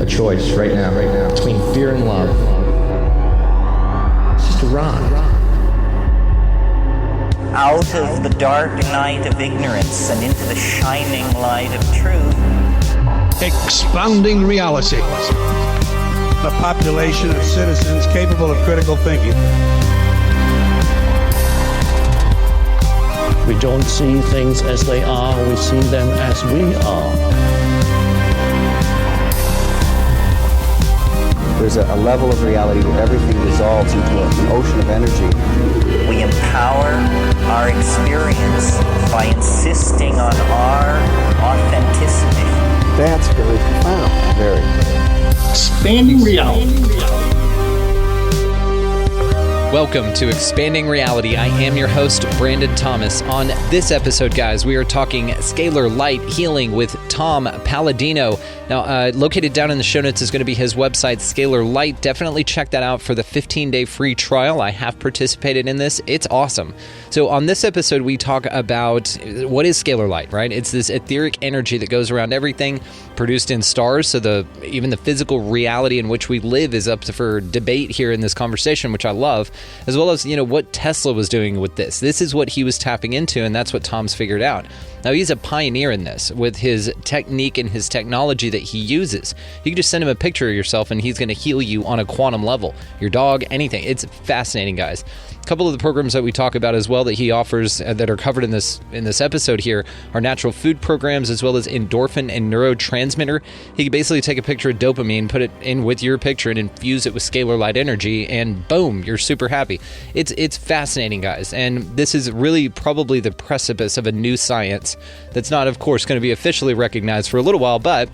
a choice right now, between fear and love. It's just a rock. Out of the dark night of ignorance and into the shining light of truth. Expanding reality. A population of citizens capable of critical thinking. We don't see things as they are, we see them as we are. There's a level of reality where everything dissolves into an ocean of energy. We empower our experience by insisting on our authenticity. That's very profound. Very. Expanding reality. Welcome to Expanding Reality. I am your host, Brandon Thomas. On this episode, guys, we are talking Scalar Light healing with Tom Paladino. Now, located down in the show notes is going to be his website, Scalar Light. Definitely check that out for the 15-day free trial. I have participated in this. It's awesome. So on this episode, we talk about what is Scalar Light, right? It's this etheric energy that goes around everything, produced in stars. So even the physical reality in which we live is up for debate here in this conversation, which I love, as well as, what Tesla was doing with this. This is what he was tapping into, and that's what Tom's figured out. Now, he's a pioneer in this with his technique and his technology that he uses. You can just send him a picture of yourself, and he's going to heal you on a quantum level. Your dog, anything. It's fascinating, guys. A couple of the programs that we talk about as well that he offers that are covered in this episode here are natural food programs, as well as endorphin and neurotransmitter. He can basically take a picture of dopamine, put it in with your picture, and infuse it with scalar light energy, and boom, you're super happy. It's fascinating, guys, and this is really probably the precipice of a new science that's not, of course, going to be officially recognized for a little while, but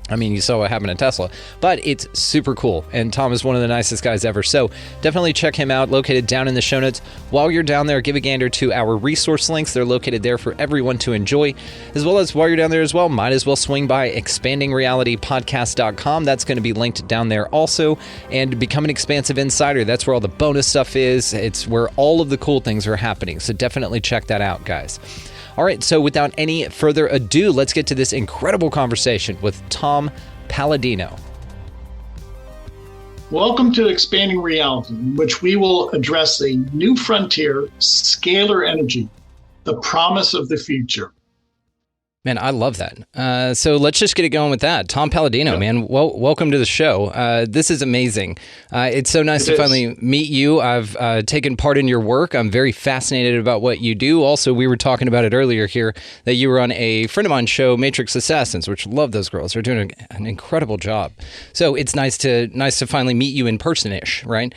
you saw what happened to Tesla, but it's super cool, and Tom is one of the nicest guys ever, so definitely check him out, located down in the show notes. While you're down there, give a gander to our resource links. They're located there for everyone to enjoy, as well as while you're down there as well, might as well swing by expandingrealitypodcast.com. That's going to be linked down there also, and become an expansive insider. That's where all the bonus stuff is. It's where all of the cool things are happening, so definitely check that out, guys. All right, so without any further ado, let's get to this incredible conversation with Tom Paladino. Welcome to Expanding Reality, in which we will address a new frontier, scalar energy, the promise of the future. Man, I love that. So let's just get it going with that. Tom Paladino, man, welcome to the show. This is amazing. It's so nice to finally meet you. I've taken part in your work. I'm very fascinated about what you do. Also, we were talking about it earlier here, that you were on a friend of mine's show, Matrix Assassins, which love those girls. They're doing an incredible job. So it's nice to finally meet you in person-ish, right?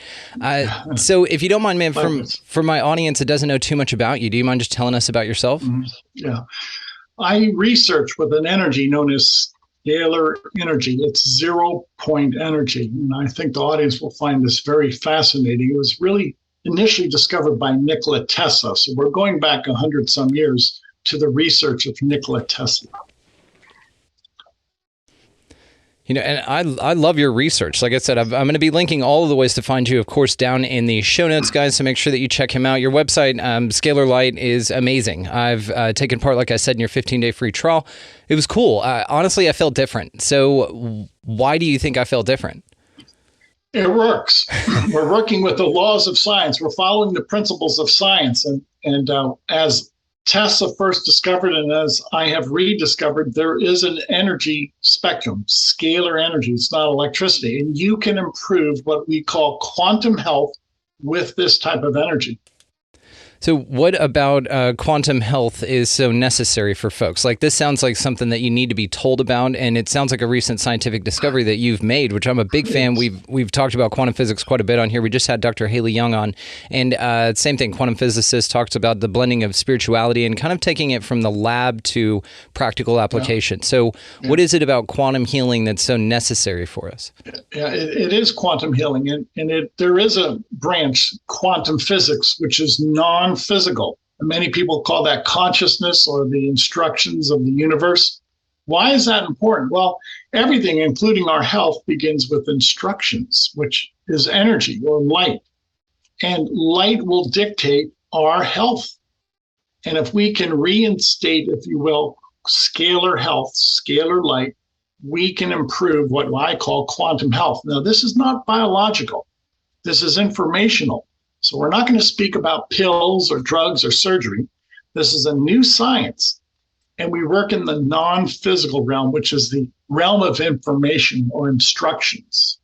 So if you don't mind, man, from my audience that doesn't know too much about you, do you mind just telling us about yourself? Yeah. I research with an energy known as scalar energy. It's 0-point energy. And I think the audience will find this very fascinating. It was really initially discovered by Nikola Tesla. So we're going back 100-some years to the research of Nikola Tesla. And I love your research. Like I said, I'm going to be linking all of the ways to find you, of course, down in the show notes, guys, so make sure that you check him out. Your website, Scalar Light, is amazing. I've taken part, like I said, in your 15-day free trial. It was cool. Honestly, I felt different. So why do you think I felt different? It works. We're working with the laws of science. We're following the principles of science. And as Tesla first discovered, and as I have rediscovered, there is an energy spectrum, scalar energy. It's not electricity. And you can improve what we call quantum health with this type of energy. So what about quantum health is so necessary for folks? Like, this sounds like something that you need to be told about, and it sounds like a recent scientific discovery that you've made, which I'm a big fan. We've talked about quantum physics quite a bit on here. We just had Dr. Haley Young on, and same thing, quantum physicist talks about the blending of spirituality and kind of taking it from the lab to practical application. So what is it about quantum healing that's so necessary for us? Yeah, it is quantum healing, and there is a branch, quantum physics, which is non-physical. Many people call that consciousness or the instructions of the universe. Why is that important? Well, everything, including our health, begins with instructions, which is energy or light. And light will dictate our health. And if we can reinstate, if you will, scalar health, scalar light, we can improve what I call quantum health. Now, this is not biological. This is informational. So we're not going to speak about pills or drugs or surgery. This is a new science. And we work in the non-physical realm, which is the realm of information or instructions.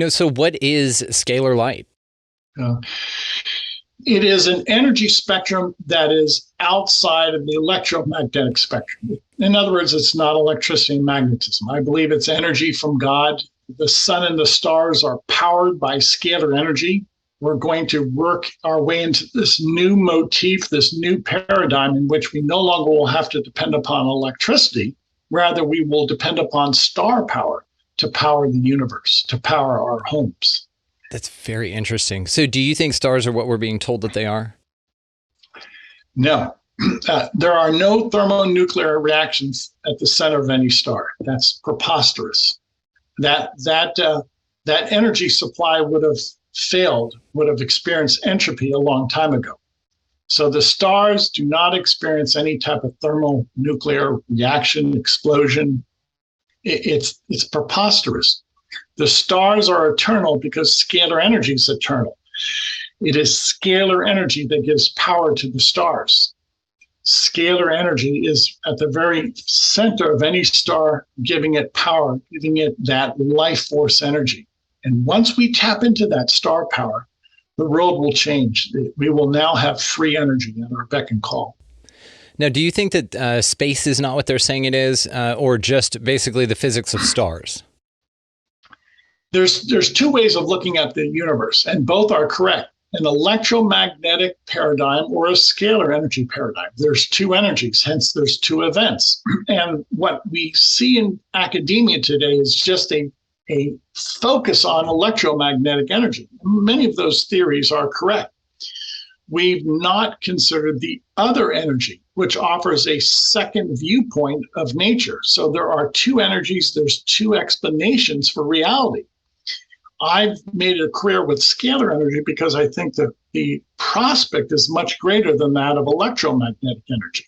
So what is scalar light? It is an energy spectrum that is outside of the electromagnetic spectrum. In other words, it's not electricity and magnetism. I believe it's energy from God. The sun and the stars are powered by scalar energy. We're going to work our way into this new motif, this new paradigm in which we no longer will have to depend upon electricity. Rather, we will depend upon star power to power the universe, to power our homes. That's very interesting. So do you think stars are what we're being told that they are? No. There are no thermonuclear reactions at the center of any star. That's preposterous. That energy supply would have failed, would have experienced entropy a long time ago. So the stars do not experience any type of thermonuclear reaction, explosion. It's preposterous. The stars are eternal because scalar energy is eternal. It is scalar energy that gives power to the stars. Scalar energy is at the very center of any star, giving it power, giving it that life force energy. And once we tap into that star power, the world will change. We will now have free energy at our beck and call. Now, do you think that space is not what they're saying it is, or just basically the physics of stars? There's two ways of looking at the universe, and both are correct. An electromagnetic paradigm or a scalar energy paradigm. There's two energies, hence there's two events. And what we see in academia today is just a focus on electromagnetic energy. Many of those theories are correct. We've not considered the other energy, which offers a second viewpoint of nature. So there are two energies, there's two explanations for reality. I've made a career with scalar energy because I think that the prospect is much greater than that of electromagnetic energy.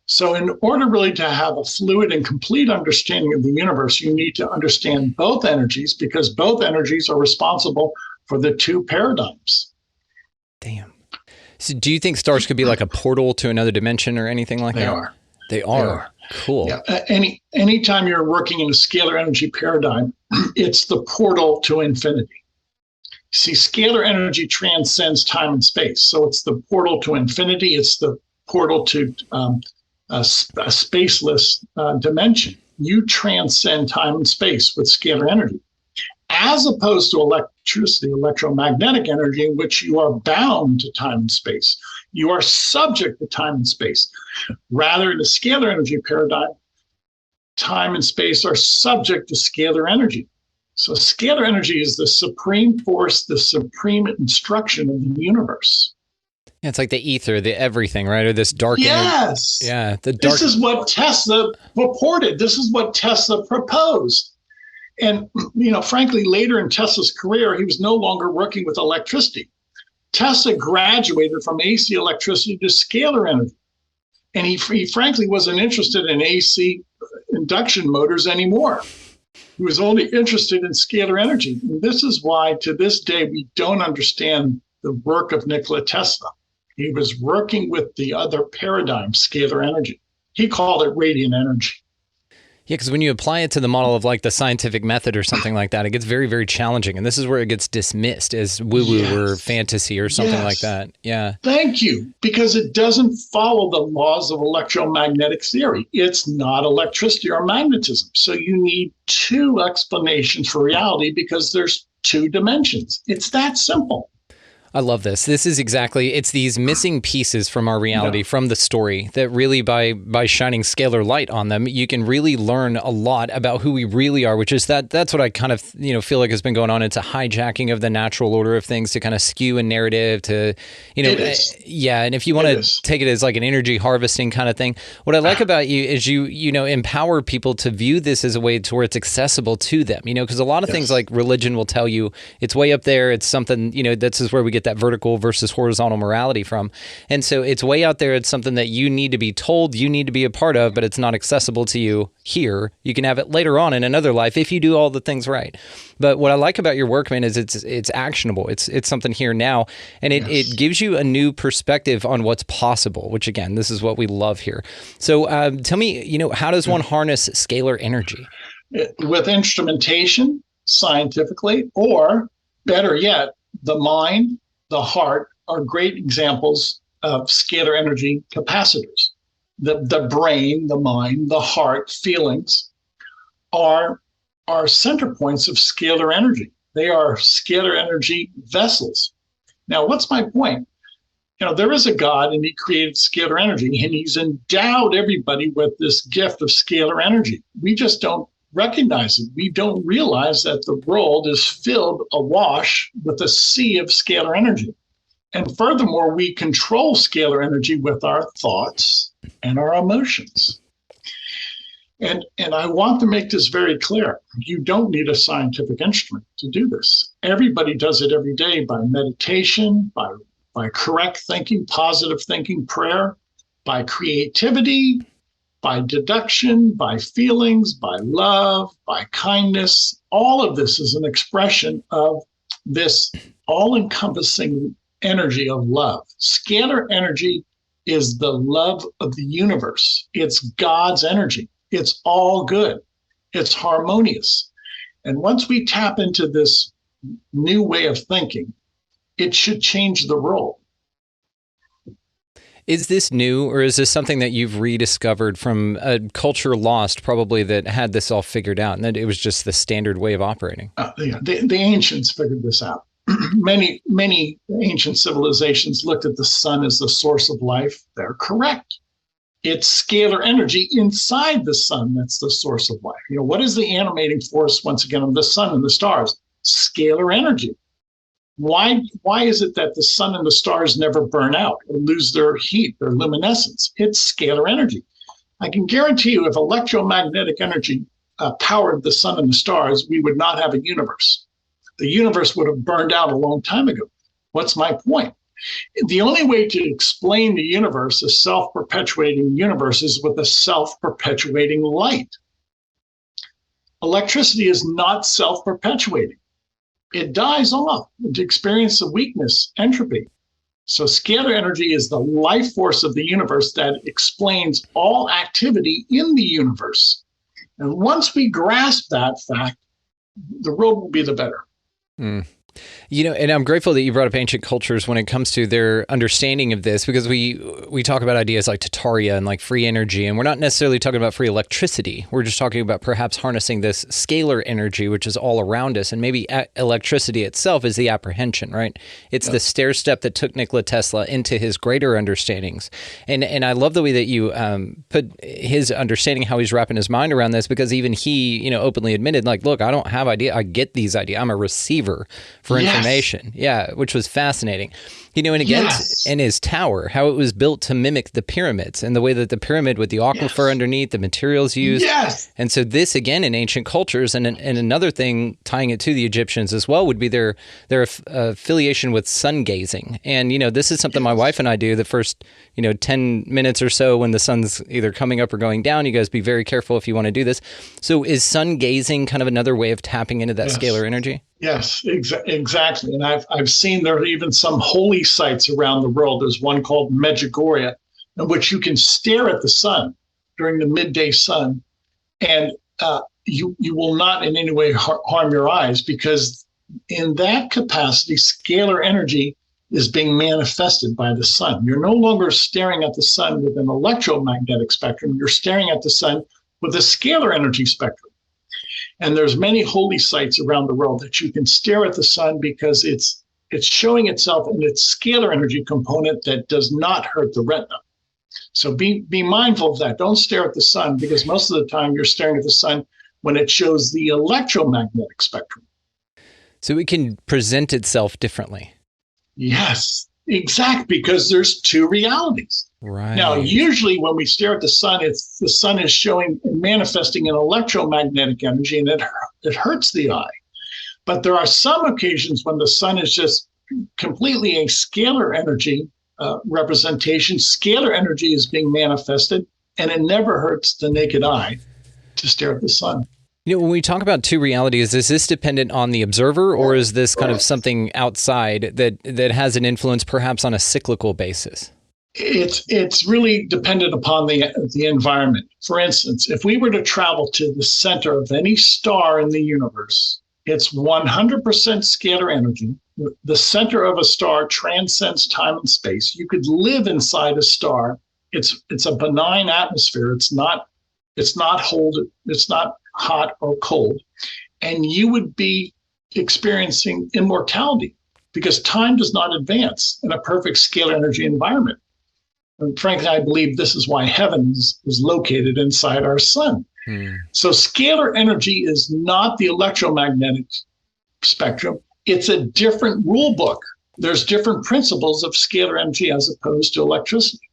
So in order really to have a fluid and complete understanding of the universe, you need to understand both energies because both energies are responsible for the two paradigms. Damn. So do you think stars could be like a portal to another dimension or anything like that? They are. Cool. Yeah. Anytime you're working in a scalar energy paradigm, it's the portal to infinity. See, scalar energy transcends time and space. So it's the portal to infinity. It's the portal to a spaceless dimension. You transcend time and space with scalar energy, as opposed to electricity, electromagnetic energy, in which you are bound to time and space. You are subject to time and space. Rather, in the scalar energy paradigm, time and space are subject to scalar energy. So scalar energy is the supreme force, the supreme instruction of the universe. Yeah, it's like the ether, the everything, right? Or this dark energy. Yes. Yeah. The dark. This is what Tesla purported. This is what Tesla proposed. And, frankly, later in Tesla's career, he was no longer working with electricity. Tesla graduated from AC electricity to scalar energy. And he frankly wasn't interested in AC induction motors anymore. He was only interested in scalar energy. And this is why, to this day, we don't understand the work of Nikola Tesla. He was working with the other paradigm, scalar energy. He called it radiant energy. Yeah, because when you apply it to the model of like the scientific method or something like that, it gets very, very challenging. And this is where it gets dismissed as woo-woo or fantasy or something like that. Yeah. Thank you. Because it doesn't follow the laws of electromagnetic theory. It's not electricity or magnetism. So you need two explanations for reality because there's two dimensions. It's that simple. I love this. This is exactly, it's these missing pieces from our reality, from the story, that really by shining scalar light on them, you can really learn a lot about who we really are, which is that's what I kind of, feel like has been going on. It's a hijacking of the natural order of things to kind of skew a narrative to, yeah. And if you want to take it as like an energy harvesting kind of thing, what I like about you is you empower people to view this as a way to where it's accessible to them, because a lot of things like religion will tell you it's way up there. It's something, this is where we get get that vertical versus horizontal morality from. And so it's way out there. It's something that you need to be told, you need to be a part of, but it's not accessible to you here. You can have it later on in another life if you do all the things right. But what I like about your work, man, is it's actionable. It's something here now, and it gives you a new perspective on what's possible, which again, this is what we love here. So tell me, how does one harness scalar energy? With instrumentation, scientifically, or better yet, the mind, the heart are great examples of scalar energy capacitors. The brain, the mind, the heart, feelings are center points of scalar energy. They are scalar energy vessels. Now, what's my point? There is a God, and he created scalar energy, and he's endowed everybody with this gift of scalar energy. We just don't recognize it. We don't realize that the world is filled awash with a sea of scalar energy. And furthermore, we control scalar energy with our thoughts and our emotions. And I want to make this very clear. You don't need a scientific instrument to do this. Everybody does it every day by meditation, by correct thinking, positive thinking, prayer, by creativity, by deduction, by feelings, by love, by kindness. All of this is an expression of this all-encompassing energy of love. Scalar energy is the love of the universe. It's God's energy. It's all good. It's harmonious. And once we tap into this new way of thinking, it should change the world. Is this new, or is this something that you've rediscovered from a culture lost, probably, that had this all figured out, and that it was just the standard way of operating? The ancients figured this out. Many ancient civilizations looked at the sun as the source of life. They're correct. It's scalar energy inside the sun that's the source of life. What is the animating force, once again, of the sun and the stars? Scalar energy. Why is it that the sun and the stars never burn out or lose their heat, their luminescence? It's scalar energy. I can guarantee you, if electromagnetic energy powered the sun and the stars, we would not have a universe. The universe would have burned out a long time ago. What's my point? The only way to explain the universe, a self-perpetuating universe, is with a self-perpetuating light. Electricity is not self-perpetuating. It dies off into experience of weakness, entropy. So scalar energy is the life force of the universe that explains all activity in the universe. And once we grasp that fact, the world will be the better. And I'm grateful that you brought up ancient cultures when it comes to their understanding of this, because we talk about ideas like Tataria and like free energy, and we're not necessarily talking about free electricity. We're just talking about perhaps harnessing this scalar energy, which is all around us, and maybe electricity itself is the apprehension, right? It's the stair step that took Nikola Tesla into his greater understandings. And I love the way that you put his understanding, how he's wrapping his mind around this, because even he, openly admitted, like, look, I don't have idea. I get these ideas. I'm a receiver for information. Yeah, which was fascinating. And again, in his tower, how it was built to mimic the pyramids, and the way that the pyramid with the aquifer underneath, the materials used. And so this, again, in ancient cultures, and another thing tying it to the Egyptians as well, would be their affiliation with sun gazing. And, this is something my wife and I do the first, 10 minutes or so when the sun's either coming up or going down. You guys be very careful if you want to do this. So is sun gazing kind of another way of tapping into that scalar energy? Yes, exactly. And I've seen there are even some holy sites around the world. There's one called Medjugorje, in which you can stare at the sun during the midday sun, and you will not in any way harm your eyes, because in that capacity, scalar energy is being manifested by the sun. You're no longer staring at the sun with an electromagnetic spectrum. You're staring at the sun with a scalar energy spectrum. And there's many holy sites around the world that you can stare at the sun, because it's showing itself in its scalar energy component that does not hurt the retina. So be mindful of that. Don't stare at the sun, because most of the time you're staring at the sun when it shows the electromagnetic spectrum. So it can present itself differently. Yes, exactly, because there's two realities. Right. Now, usually when we stare at the sun, the sun is showing and manifesting an electromagnetic energy, and it hurts the eye. But there are some occasions when the sun is just completely a scalar energy representation. Scalar energy is being manifested, and it never hurts the naked eye to stare at the sun. When we talk about two realities, is this dependent on the observer, or is this kind of something outside that has an influence perhaps on a cyclical basis? It's really dependent upon the environment. For instance, if we were to travel to the center of any star in the universe, it's 100% scalar energy. The center of a star transcends time and space. You could live inside a star. It's a benign atmosphere. It's not hot or cold, and you would be experiencing immortality because time does not advance in a perfect scalar energy environment. And frankly, I believe this is why heaven is located inside our sun. So scalar energy is not the electromagnetic spectrum. It's a different rule book. There's different principles of scalar energy as opposed to electricity.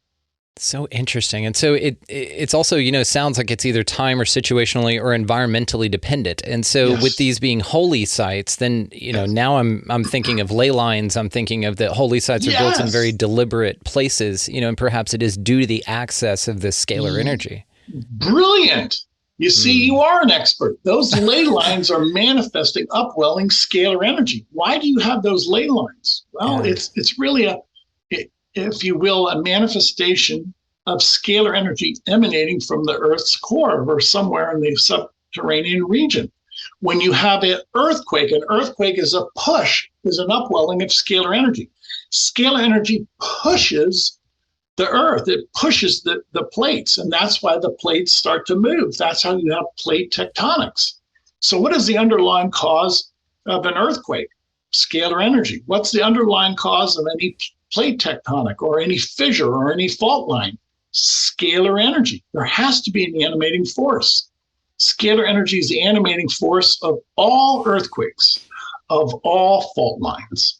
So interesting. And so it's also, sounds like it's either time or situationally or environmentally dependent. And so with these being holy sites, then, now I'm thinking of ley lines. I'm thinking of the holy sites are built in very deliberate places, and perhaps it is due to the access of this scalar energy. Brilliant. You see, you are an expert. Those ley lines are manifesting upwelling scalar energy. Why do you have those ley lines? Well, it's really if you will, a manifestation of scalar energy emanating from the Earth's core or somewhere in the subterranean region. When you have an earthquake is a push, is an upwelling of scalar energy. Scalar energy pushes the Earth, it pushes the plates, and that's why the plates start to move. That's how you have plate tectonics. So what is the underlying cause of an earthquake? Scalar energy. What's the underlying cause of any plate tectonic or any fissure or any fault line? Scalar energy. There has to be an animating force. Scalar energy is the animating force of all earthquakes, of all fault lines.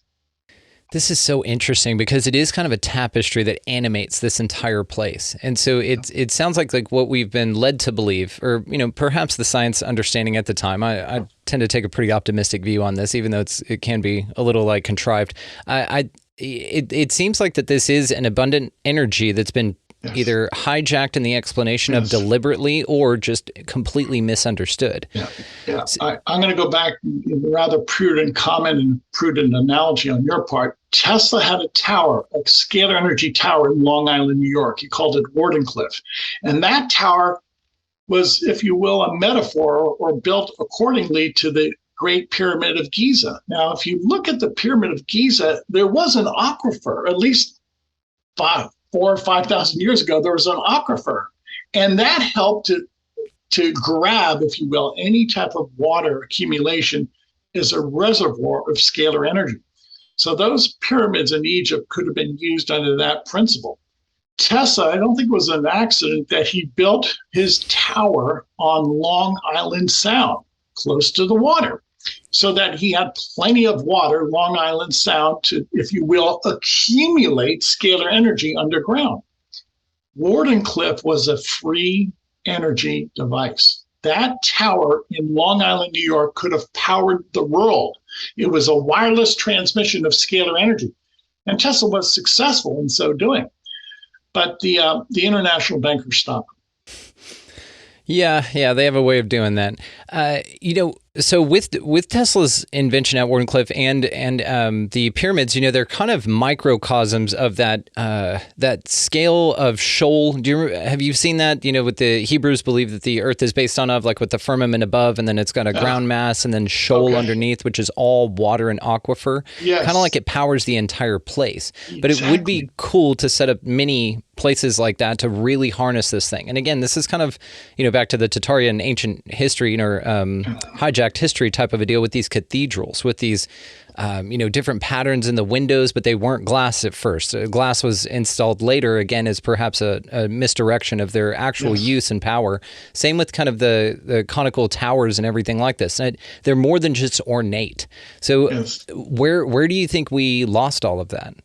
This is so interesting because it is kind of a tapestry that animates this entire place. And so it sounds like what we've been led to believe, or, perhaps the science understanding at the time. I tend to take a pretty optimistic view on this, even though it can be a little contrived. It seems like that this is an abundant energy that's been either hijacked in the explanation of deliberately or just completely misunderstood. I'm going to go back rather prudent comment and prudent analogy on your part. Tesla had a tower, a scalar energy tower in Long Island, New York. He called it Wardenclyffe. And that tower was, if you will, a metaphor or built accordingly to the Great Pyramid of Giza. Now, if you look at the Pyramid of Giza, there was an aquifer, at least 4,000 or 5,000 years ago, there was an aquifer. And that helped to grab, if you will, any type of water accumulation as a reservoir of scalar energy. So those pyramids in Egypt could have been used under that principle. Tesla, I don't think it was an accident that he built his tower on Long Island Sound, close to the water, so that he had plenty of water, Long Island Sound, to, if you will, accumulate scalar energy underground. Wardenclyffe was a free energy device. That tower in Long Island, New York could have powered the world. It was a wireless transmission of scalar energy. And Tesla was successful in so doing. But the international bankers stopped. Yeah, they have a way of doing that. So with Tesla's invention at Wardenclyffe and the pyramids, they're kind of microcosms of that scale of shoal. Have you seen that? What the Hebrews believe that the earth is based on, with the firmament above, and then it's got a ground mass, and then shoal underneath, which is all water and aquifer. Yes. Kind of like it powers the entire place. Exactly. But it would be cool to set up many places like that to really harness this thing. And again, this is kind of, back to the Tartarian ancient history, or hijacked history type of a deal with these cathedrals, with these, different patterns in the windows, but they weren't glass at first. Glass was installed later, again, as perhaps a misdirection of their actual use and power. Same with kind of the conical towers and everything like this. They're more than just ornate. So where do you think we lost all of that?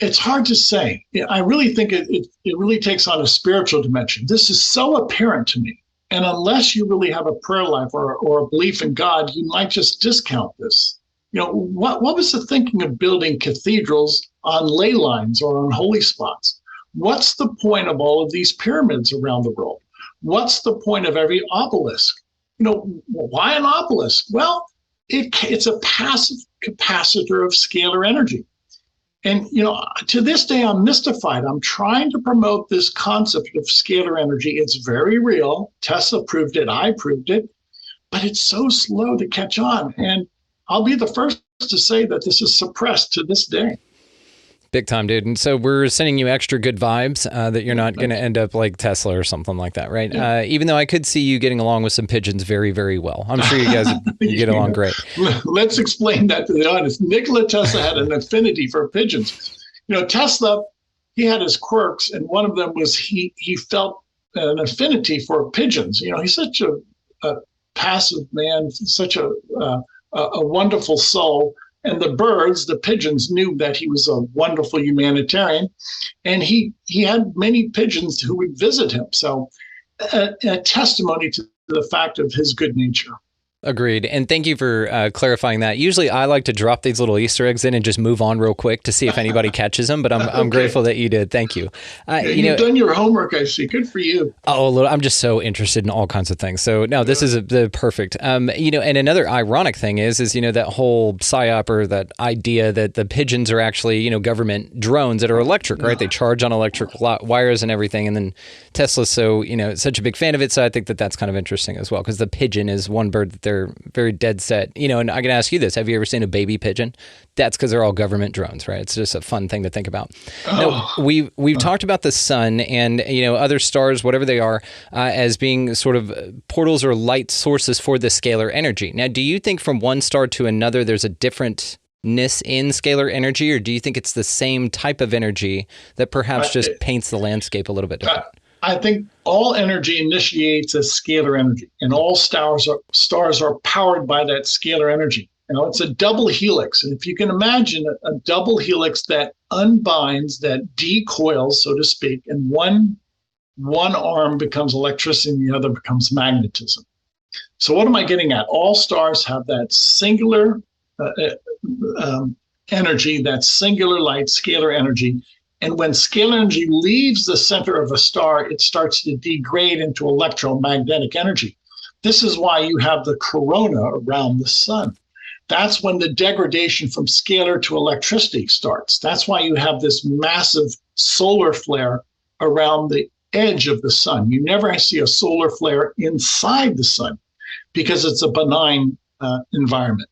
It's hard to say. I really think it really takes on a spiritual dimension. This is so apparent to me. And unless you really have a prayer life or a belief in God, you might just discount this. What was the thinking of building cathedrals on ley lines or on holy spots? What's the point of all of these pyramids around the world? What's the point of every obelisk? Why an obelisk? Well, it's a passive capacitor of scalar energy. And, to this day, I'm mystified. I'm trying to promote this concept of scalar energy. It's very real. Tesla proved it. I proved it. But it's so slow to catch on. And I'll be the first to say that this is suppressed to this day. Big time, dude. And so we're sending you extra good vibes that you're not going to end up like Tesla or something like that, right? Yeah. Even though I could see you getting along with some pigeons very, very well. I'm sure you guys you get along great. Let's explain that to the audience. Nikola Tesla had an affinity for pigeons. Tesla, he had his quirks, and one of them was he felt an affinity for pigeons. He's such a passive man, such a wonderful soul. And the birds, the pigeons, knew that he was a wonderful humanitarian, and he had many pigeons who would visit him. So a testimony to the fact of his good nature. Agreed. And thank you for clarifying that. Usually I like to drop these little Easter eggs in and just move on real quick to see if anybody catches them, but I'm okay. Grateful that you did. Thank you. You've done your homework, I see. Good for you. Oh, I'm just so interested in all kinds of things. So no, this is the perfect. And another ironic thing is that whole psyop or that idea that the pigeons are actually, government drones that are electric, right? They charge on electric wires and everything. And then Tesla's so, such a big fan of it. So I think that that's kind of interesting as well, because the pigeon is one bird that they're very dead set. And I can ask you this. Have you ever seen a baby pigeon? That's because they're all government drones, right? It's just a fun thing to think about. Now, we've talked about the sun and, other stars, whatever they are, as being sort of portals or light sources for the scalar energy. Now, do you think from one star to another, there's a differentness in scalar energy, or do you think it's the same type of energy that perhaps just paints the landscape a little bit different? I think all energy initiates as scalar energy, and all stars are powered by that scalar energy. It's a double helix. And if you can imagine a double helix that unbinds, that decoils, so to speak, and one arm becomes electricity and the other becomes magnetism. So what am I getting at? All stars have that singular energy, that singular light, scalar energy. And when scalar energy leaves the center of a star, it starts to degrade into electromagnetic energy. This is why you have the corona around the sun. That's when the degradation from scalar to electricity starts. That's why you have this massive solar flare around the edge of the sun. You never see a solar flare inside the sun because it's a benign environment.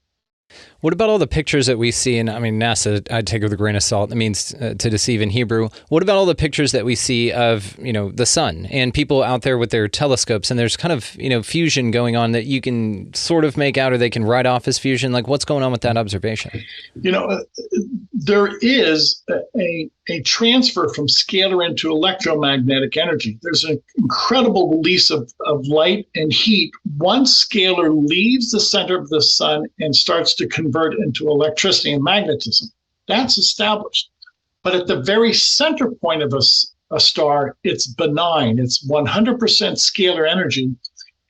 What about all the pictures that we see? And NASA, I'd take it with a grain of salt. That means to deceive in Hebrew. What about all the pictures that we see of, the sun and people out there with their telescopes? And there's kind of, fusion going on that you can sort of make out, or they can write off as fusion. Like, what's going on with that observation? There is a transfer from scalar into electromagnetic energy. There's an incredible release of light and heat once scalar leaves the center of the sun and starts to convert into electricity and magnetism. That's established. But at the very center point of a star, it's benign. It's 100% scalar energy,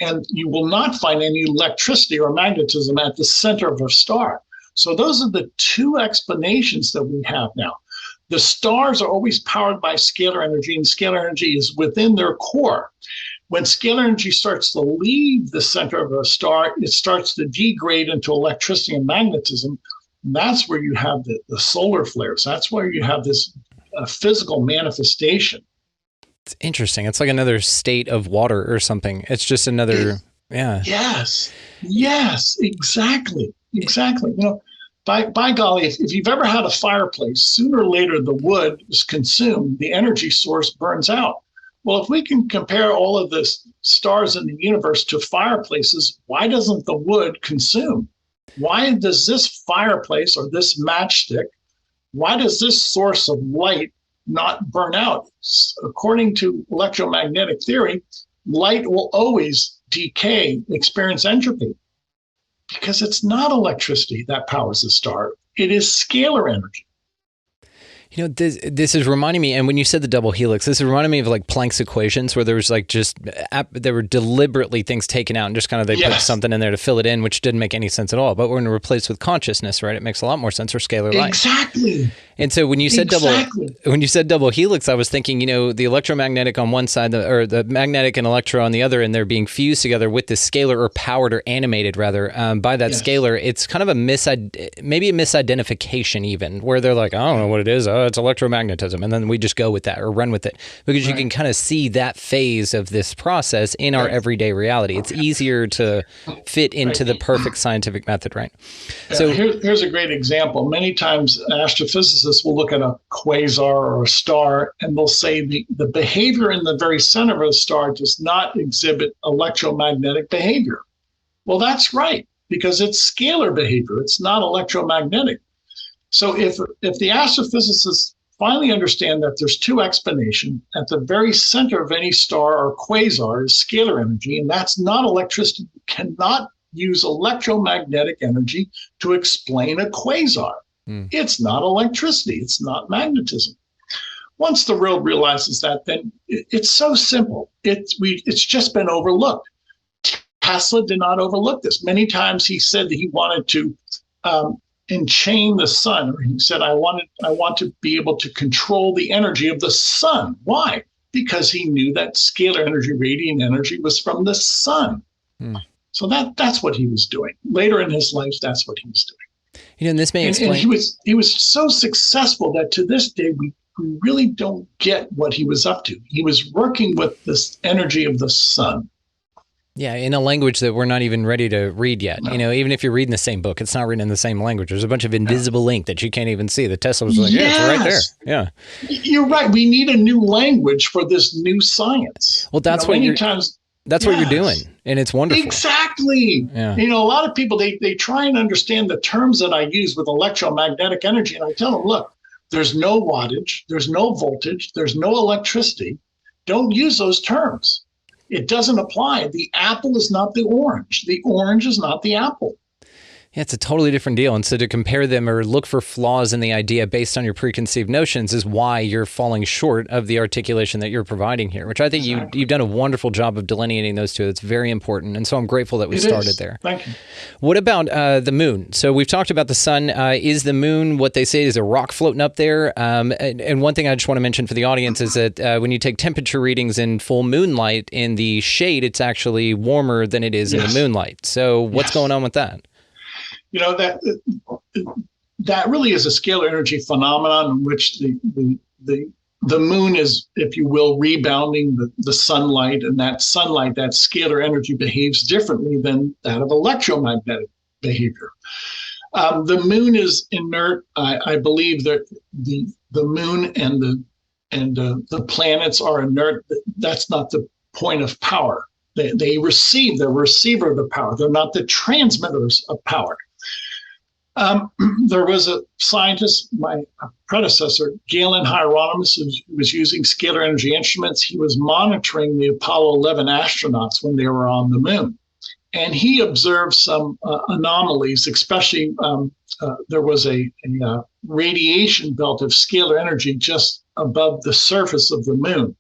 and you will not find any electricity or magnetism at the center of a star. So those are the two explanations that we have now. The stars are always powered by scalar energy, and scalar energy is within their core. When scalar energy starts to leave the center of a star, it starts to degrade into electricity and magnetism. And that's where you have the solar flares. That's where you have this physical manifestation. It's interesting. It's like another state of water or something. It's just another, yeah. Yes, exactly. By golly, if you've ever had a fireplace, sooner or later the wood is consumed, the energy source burns out. Well, if we can compare all of the stars in the universe to fireplaces, why doesn't the wood consume? Why does this fireplace or this matchstick, why does this source of light not burn out? According to electromagnetic theory, light will always decay, experience entropy, because it's not electricity that powers the star. It is scalar energy. You know, this is reminding me, and when you said the double helix, this is reminding me of like Planck's equations, where there was like there were deliberately things taken out and just kind of they put something in there to fill it in, which didn't make any sense at all. But we're going to replace with consciousness, right? It makes a lot more sense for scalar light. Exactly. And so when you said double helix, I was thinking, you know, the electromagnetic on one side, or the magnetic and electro on the other, and they're being fused together with this scalar, or powered or animated rather by that scalar. It's kind of maybe a misidentification even, where they're like, I don't know what it is. It's electromagnetism. And then we just go with that or run with it, because you can kind of see that phase of this process in our everyday reality. It's easier to fit into the perfect scientific method, right? Yeah, so here's a great example. Many times astrophysicists will look at a quasar or a star and they'll say the behavior in the very center of a star does not exhibit electromagnetic behavior. Well, that's right, because it's scalar behavior. It's not electromagnetic. So if the astrophysicists finally understand that there's two explanations, at the very center of any star or quasar is scalar energy, and that's not electricity. You cannot use electromagnetic energy to explain a quasar. It's not electricity. It's not magnetism. Once the world realizes that, then it's so simple. It's just been overlooked. Tesla did not overlook this. Many times he said that he wanted to enchain the sun. Or he said, I want to be able to control the energy of the sun. Why? Because he knew that scalar energy, radiant energy, was from the sun. So that's what he was doing. Later in his life, that's what he was doing. You know, and this may explain. And he was so successful that to this day we really don't get what he was up to. He was working with this energy of the sun. Yeah, in a language that we're not even ready to read yet. No. You know, even if you're reading the same book, it's not written in the same language. There's a bunch of invisible ink that you can't even see. The Tesla was like, yeah, it's right there. Yeah. You're right. We need a new language for this new science. Well, that's what you're doing, and it's wonderful. Exactly. Yeah. You know, a lot of people, they try and understand the terms that I use with electromagnetic energy, and I tell them, look, there's no wattage, there's no voltage, there's no electricity. Don't use those terms. It doesn't apply. The apple is not the orange. The orange is not the apple. Yeah, it's a totally different deal. And so to compare them or look for flaws in the idea based on your preconceived notions is why you're falling short of the articulation that you're providing here, which I think you've done a wonderful job of delineating those two. It's very important. And so I'm grateful that we started there. Thank you. What about the moon? So we've talked about the sun. Is the moon what they say is a rock floating up there? And one thing I just want to mention for the audience is that when you take temperature readings in full moonlight, in the shade, it's actually warmer than it is in the moonlight. So what's going on with that? You know, that really is a scalar energy phenomenon in which the moon is, if you will, rebounding the sunlight, and that sunlight, that scalar energy, behaves differently than that of electromagnetic behavior. The moon is inert. I believe that the moon and the planets are inert. That's not the point of power. They're the receiver of the power. They're not the transmitters of power. There was a scientist, my predecessor, Galen Hieronymus, who was using scalar energy instruments. He was monitoring the Apollo 11 astronauts when they were on the moon. And he observed some anomalies, especially there was a radiation belt of scalar energy just above the surface of the moon,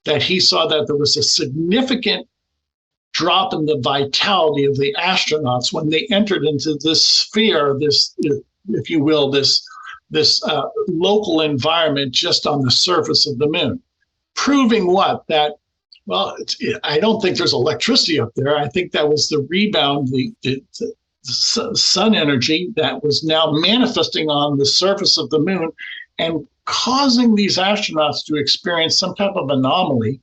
that he saw that there was a significant drop in the vitality of the astronauts when they entered into this sphere, this, if you will, this local environment just on the surface of the moon. Proving what? That, well, I don't think there's electricity up there. I think that was the rebound, the sun energy that was now manifesting on the surface of the moon and causing these astronauts to experience some type of anomaly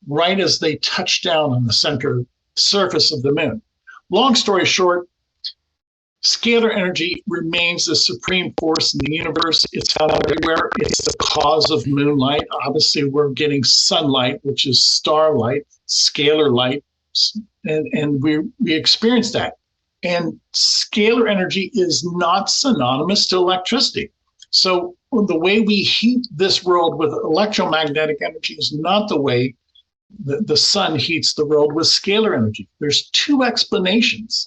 right as they touched down on the surface of the moon. Long story short, scalar energy remains the supreme force in the universe. It's found everywhere. It's the cause of moonlight. Obviously, we're getting sunlight, which is starlight, scalar light, and we experience that. And scalar energy is not synonymous to electricity. So the way we heat this world with electromagnetic energy is not the way the sun heats the world with scalar energy. There's two explanations.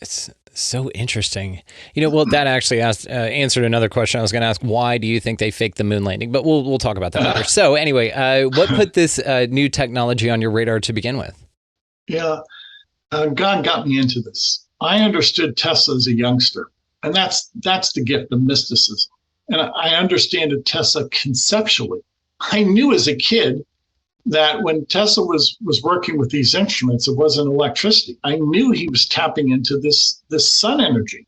It's So interesting. Well, that actually answered another question I was going to ask. Why do you think they faked the moon landing? But we'll talk about that later. So anyway, what put this new technology on your radar to begin with? Yeah, God got me into this. I understood Tesla as a youngster, and that's the gift of mysticism. And I understand Tesla conceptually. I knew as a kid that when Tesla was working with these instruments, it wasn't electricity. I knew he was tapping into this sun energy.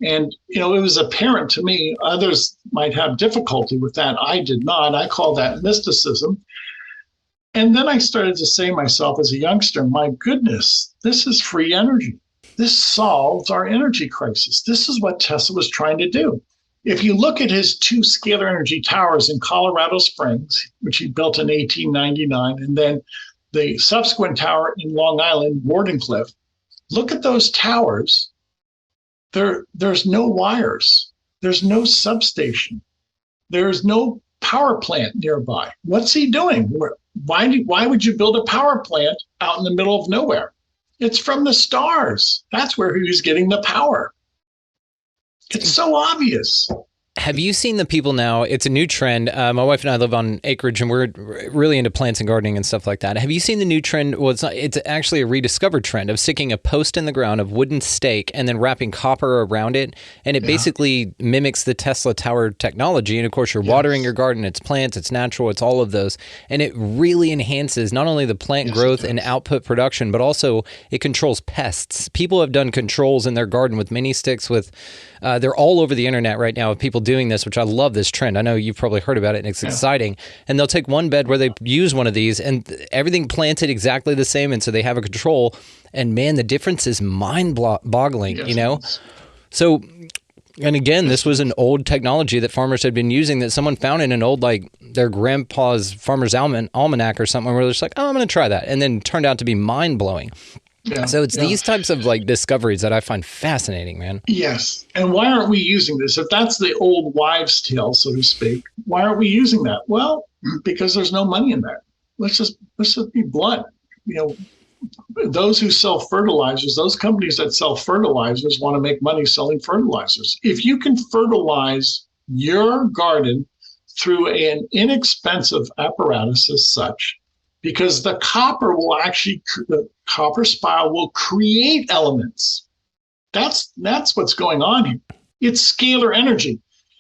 And, it was apparent to me. Others might have difficulty with that. I did not. I call that mysticism. And then I started to say to myself as a youngster, my goodness, this is free energy. This solves our energy crisis. This is what Tesla was trying to do. If you look at his 2 scalar energy towers in Colorado Springs, which he built in 1899, and then the subsequent tower in Long Island, Wardenclyffe, look at those towers. There's no wires. There's no substation. There's no power plant nearby. What's he doing? Why would you build a power plant out in the middle of nowhere? It's from the stars. That's where he was getting the power. It's so obvious. Have you seen the people now? It's a new trend. My wife and I live on acreage, and we're really into plants and gardening and stuff like that. Have you seen the new trend? Well, it's actually a rediscovered trend of sticking a post in the ground of wooden stake and then wrapping copper around it. And it basically mimics the Tesla tower technology. And of course, you're watering your garden. It's plants, it's natural, it's all of those. And it really enhances not only the plant growth and output production, but also it controls pests. People have done controls in their garden with mini sticks with, they're all over the internet right now of people doing this, which I love this trend. I know you've probably heard about it, and it's exciting. And they'll take one bed where they use one of these and everything planted exactly the same. And so they have a control. And man, the difference is mind-boggling, So, and again, this was an old technology that farmers had been using that someone found in an old, their grandpa's farmer's almanac or something, where they're just like, oh, I'm going to try that. And then it turned out to be mind-blowing. Yeah, so it's these types of discoveries that I find fascinating, man. Yes. And why aren't we using this? If that's the old wives' tale, so to speak, why aren't we using that? Well, because there's no money in that. Let's just be blunt. Those who sell fertilizers, those companies that sell fertilizers want to make money selling fertilizers. If you can fertilize your garden through an inexpensive apparatus as such, because the copper spile will create elements. That's what's going on here. It's scalar energy.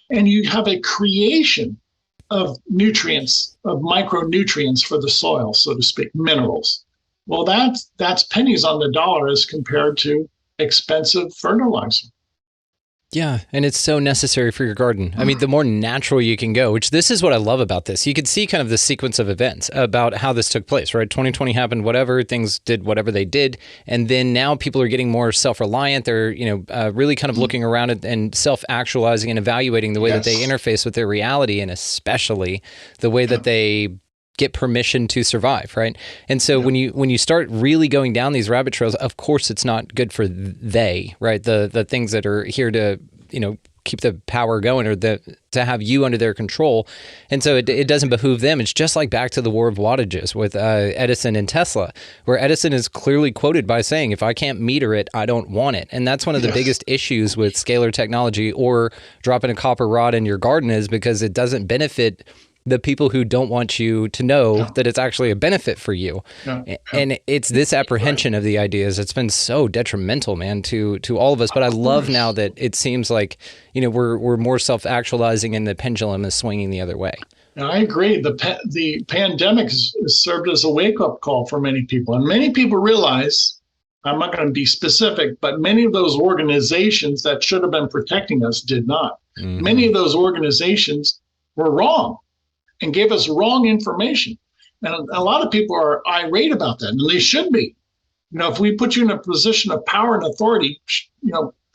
And you have a creation of nutrients, of micronutrients for the soil, so to speak, minerals. Well, that's pennies on the dollar as compared to expensive fertilizer. Yeah, and it's so necessary for your garden. I mean, the more natural you can go, which this is what I love about this. You could see kind of the sequence of events about how this took place, right? 2020 happened, whatever, things did whatever they did. And then now people are getting more self-reliant. They're, really kind of looking around and self-actualizing and evaluating the way that they interface with their reality, and especially the way that they get permission to survive, right? And so when you start really going down these rabbit trails, of course it's not good for they, right? The things that are here to, keep the power going or to have you under their control. And so it doesn't behoove them. It's just like back to the war of wattages with Edison and Tesla, where Edison is clearly quoted by saying, if I can't meter it, I don't want it. And that's one of the biggest issues with scalar technology or dropping a copper rod in your garden, is because it doesn't benefit the people who don't want you to know that it's actually a benefit for you. And it's this apprehension of the ideas that's been so detrimental, man, to all of us. But I love now that it seems like, we're more self-actualizing and the pendulum is swinging the other way. I agree. The pandemic has served as a wake-up call for many people. And many people realize, I'm not going to be specific, but many of those organizations that should have been protecting us did not. Mm-hmm. Many of those organizations were wrong and gave us wrong information. And a lot of people are irate about that, and they should be. If we put you in a position of power and authority,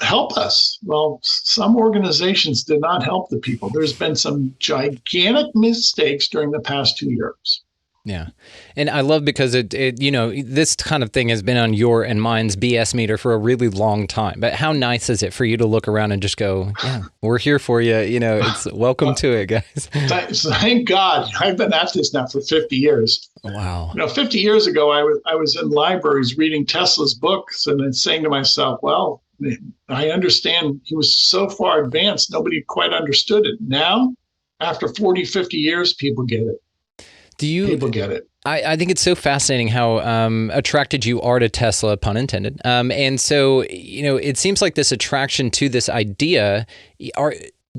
help us. Well, some organizations did not help the people. There's been some gigantic mistakes during the past 2 years. Yeah. And I love because it this kind of thing has been on your and mine's BS meter for a really long time. But how nice is it for you to look around and just go, yeah, we're here for you. It's welcome to it, guys. Thank God. I've been at this now for 50 years. Wow. 50 years ago, I was in libraries reading Tesla's books and then saying to myself, well, I understand he was so far advanced, nobody quite understood it. Now, after 40, 50 years, people get it. People get it. I think it's so fascinating how attracted you are to Tesla, pun intended. And so, it seems like this attraction to this idea.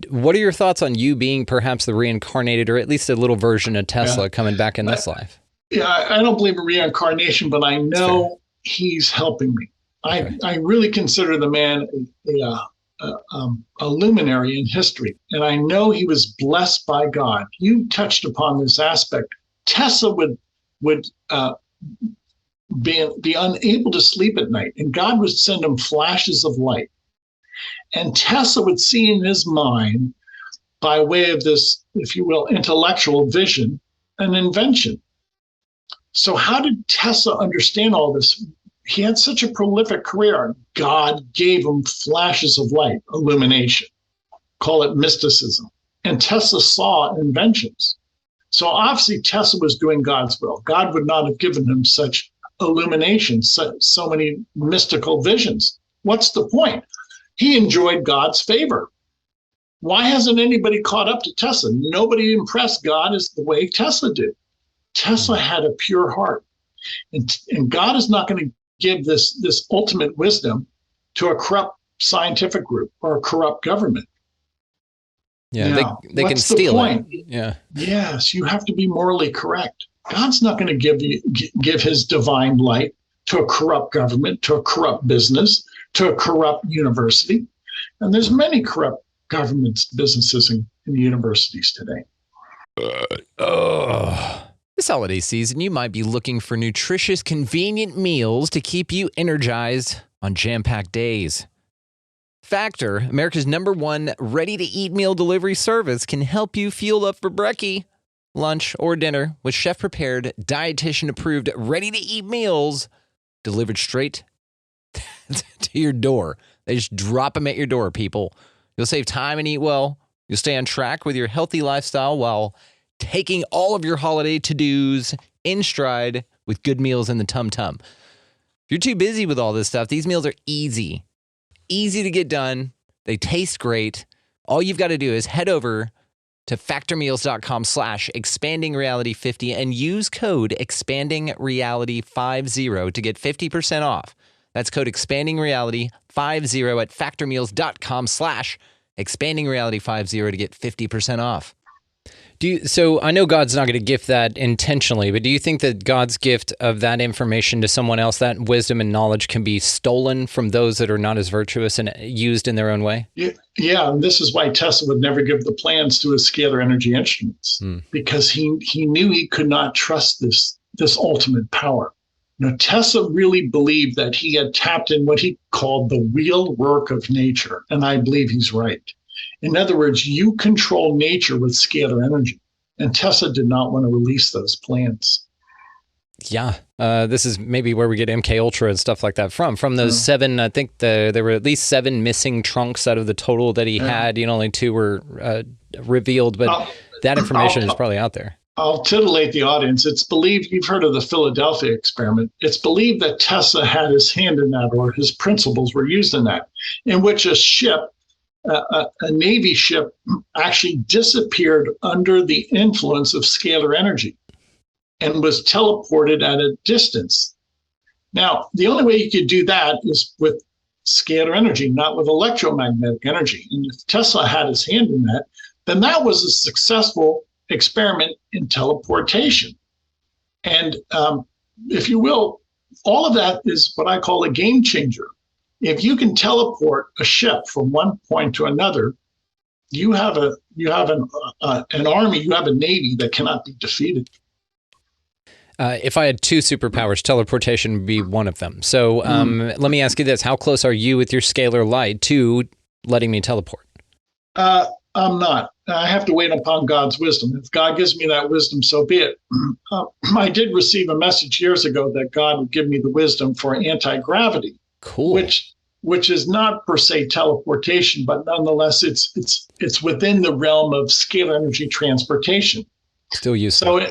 What are your thoughts on you being perhaps the reincarnated, or at least a little version of Tesla coming back in this life? Yeah, I don't believe in reincarnation, but I know he's helping me. Okay. I really consider the man a luminary in history, and I know he was blessed by God. You touched upon this aspect. Tesla would be unable to sleep at night, and God would send him flashes of light. And Tesla would see in his mind, by way of this, if you will, intellectual vision, an invention. So how did Tesla understand all this? He had such a prolific career. God gave him flashes of light, illumination. Call it mysticism. And Tesla saw inventions. So obviously Tesla was doing God's will. God would not have given him such illumination, so many mystical visions. What's the point? He enjoyed God's favor. Why hasn't anybody caught up to Tesla? Nobody impressed God as the way Tesla did. Tesla had a pure heart. And God is not going to give this ultimate wisdom to a corrupt scientific group or a corrupt government. Yeah, now, they can steal it. Yeah. Yes, you have to be morally correct. God's not going to give his divine light to a corrupt government, to a corrupt business, to a corrupt university. And there's many corrupt governments, businesses, and universities today. This holiday season, you might be looking for nutritious, convenient meals to keep you energized on jam-packed days. Factor, America's #1 ready-to-eat meal delivery service, can help you fuel up for brekkie, lunch, or dinner with chef-prepared, dietitian-approved, ready-to-eat meals delivered straight to your door. They just drop them at your door, people. You'll save time and eat well. You'll stay on track with your healthy lifestyle while taking all of your holiday to-dos in stride with good meals in the tum-tum. If you're too busy with all this stuff, these meals are easy to get done. They taste great. All you've got to do is head over to factormeals.com/expandingreality50 and use code expandingreality50 to get 50% off. That's code expandingreality50 at factormeals.com/expandingreality50 to get 50% off. So I know God's not going to gift that intentionally, but do you think that God's gift of that information to someone else, that wisdom and knowledge, can be stolen from those that are not as virtuous and used in their own way? Yeah, and this is why Tesla would never give the plans to his scalar energy instruments, because he knew he could not trust this ultimate power. Now, Tesla really believed that he had tapped in what he called the real work of nature, and I believe he's right. In other words, you control nature with scalar energy, and Tesla did not want to release those plans. Yeah, this is maybe where we get MK Ultra and stuff like that from. From those 7, I think there were at least 7 missing trunks out of the total that he had. Only 2 were revealed, but that information is probably out there. I'll titillate the audience. It's believed, you've heard of the Philadelphia experiment. It's believed that Tesla had his hand in that, or his principles were used in that, in which a ship, a Navy ship, actually disappeared under the influence of scalar energy and was teleported at a distance. Now, the only way you could do that is with scalar energy, not with electromagnetic energy. And if Tesla had his hand in that, then that was a successful experiment in teleportation. And if you will, all of that is what I call a game changer. If you can teleport a ship from one point to another, you have an army, you have a navy that cannot be defeated. If I had 2 superpowers, teleportation would be one of them. So let me ask you this. How close are you with your Scalar Light to letting me teleport? I'm not. I have to wait upon God's wisdom. If God gives me that wisdom, so be it. I did receive a message years ago that God would give me the wisdom for anti-gravity. Cool. Which is not per se teleportation, but nonetheless, it's within the realm of scalar energy transportation. Still useful. So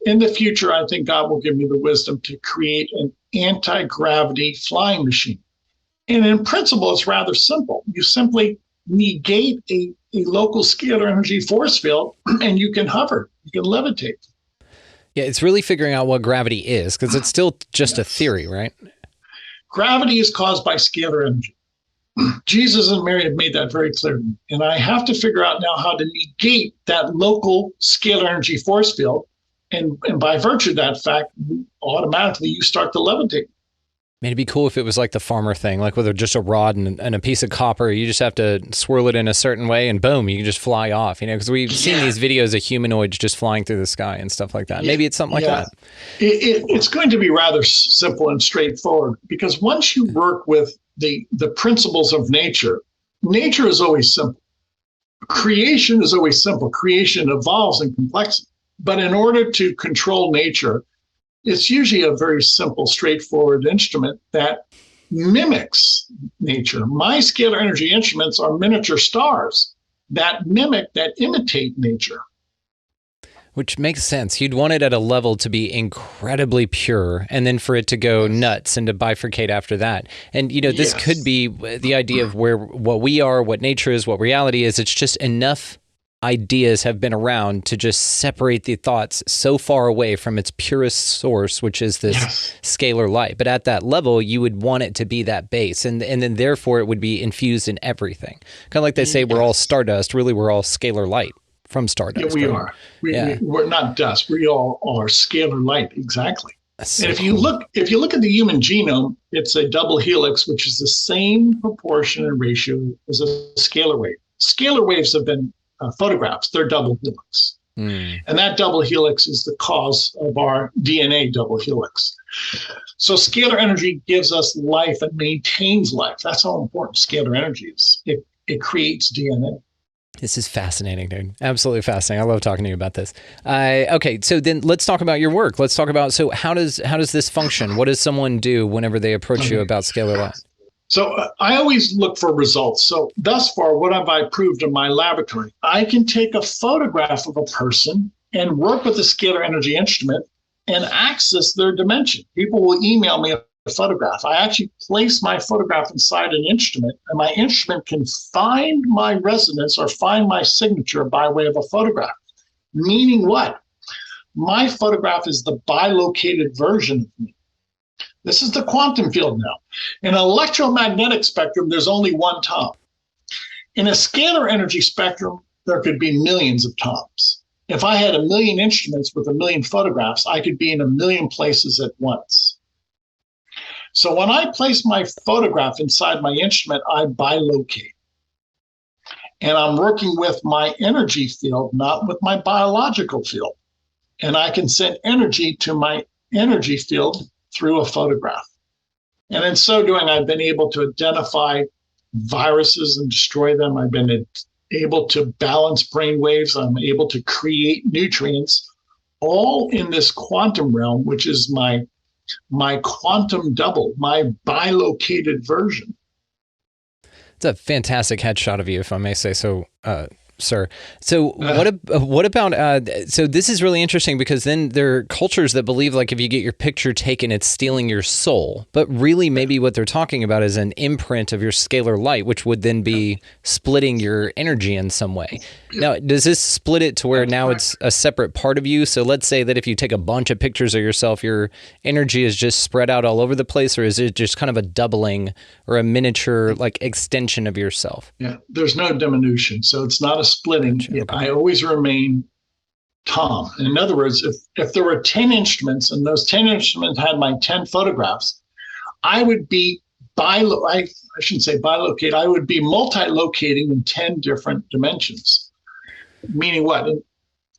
in the future, I think God will give me the wisdom to create an anti-gravity flying machine. And in principle, it's rather simple. You simply negate a local scalar energy force field and you can hover, you can levitate. Yeah, it's really figuring out what gravity is, because it's still just a theory, right? Gravity is caused by scalar energy. Jesus and Mary have made that very clear to me. And I have to figure out now how to negate that local scalar energy force field. And by virtue of that fact, automatically you start to levitate. Man, it'd be cool if it was like the farmer thing, like with just a rod and a piece of copper. You just have to swirl it in a certain way and boom, you can just fly off, because we've seen these videos of humanoids just flying through the sky and stuff like that. Maybe it's something like that. It's going to be rather simple and straightforward, because once you work with the principles of nature, nature is always simple. Creation is always simple. Creation evolves in complexity. But in order to control nature, it's usually a very simple, straightforward instrument that mimics nature. My scalar energy instruments are miniature stars that imitate nature. Which makes sense. You'd want it at a level to be incredibly pure, and then for it to go nuts and to bifurcate after that. And, this could be the idea of what we are, what nature is, what reality is. It's just enough ideas have been around to just separate the thoughts so far away from its purest source, which is this scalar light. But at that level, you would want it to be that base. And then therefore it would be infused in everything. Kind of like they say we're all stardust. Really, we're all scalar light from stardust. Yeah, we are. We're not dust. We all are scalar light. Exactly. So and if you look at the human genome, it's a double helix, which is the same proportion and ratio as a scalar wave. Scalar waves have been photographs, they're double helix. And that double helix is the cause of our DNA double helix. So scalar energy gives us life and maintains life. That's how important scalar energy is. It creates DNA. This is fascinating, dude. Absolutely fascinating. I love talking to you about this. Okay, so then let's talk about your work. Let's talk about, so how does this function? What does someone do whenever they approach you about scalar light? So I always look for results. So thus far, what have I proved in my laboratory? I can take a photograph of a person and work with a scalar energy instrument and access their dimension. People will email me a photograph. I actually place my photograph inside an instrument, and my instrument can find my resonance or find my signature by way of a photograph. Meaning what? My photograph is the bilocated version of me. This is the quantum field now. In an electromagnetic spectrum, there's only one Tom. In a scalar energy spectrum, there could be millions of Toms. If I had a million instruments with a million photographs, I could be in a million places at once. So when I place my photograph inside my instrument, I bilocate. And I'm working with my energy field, not with my biological field. And I can send energy to my energy field through a photograph. And in so doing, I've been able to identify viruses and destroy them. I've been able to balance brain waves. I'm able to create nutrients, all in this quantum realm, which is my quantum double, my bilocated version. It's a fantastic headshot of you, if I may say so, sir. So what about, so this is really interesting, because then there are cultures that believe like if you get your picture taken, it's stealing your soul. But really maybe what they're talking about is an imprint of your scalar light, which would then be splitting your energy in some way. Now, does this split it to where now it's a separate part of you? So let's say that if you take a bunch of pictures of yourself, your energy is just spread out all over the place, or is it just kind of a doubling or a miniature like extension of yourself? Yeah, there's no diminution. So it's not a splitting. Gotcha. Okay. I always remain Tom. In other words, if there were 10 instruments and those 10 instruments had my 10 photographs, I would be I shouldn't say bilocate, I would be multi-locating in 10 different dimensions. Meaning what?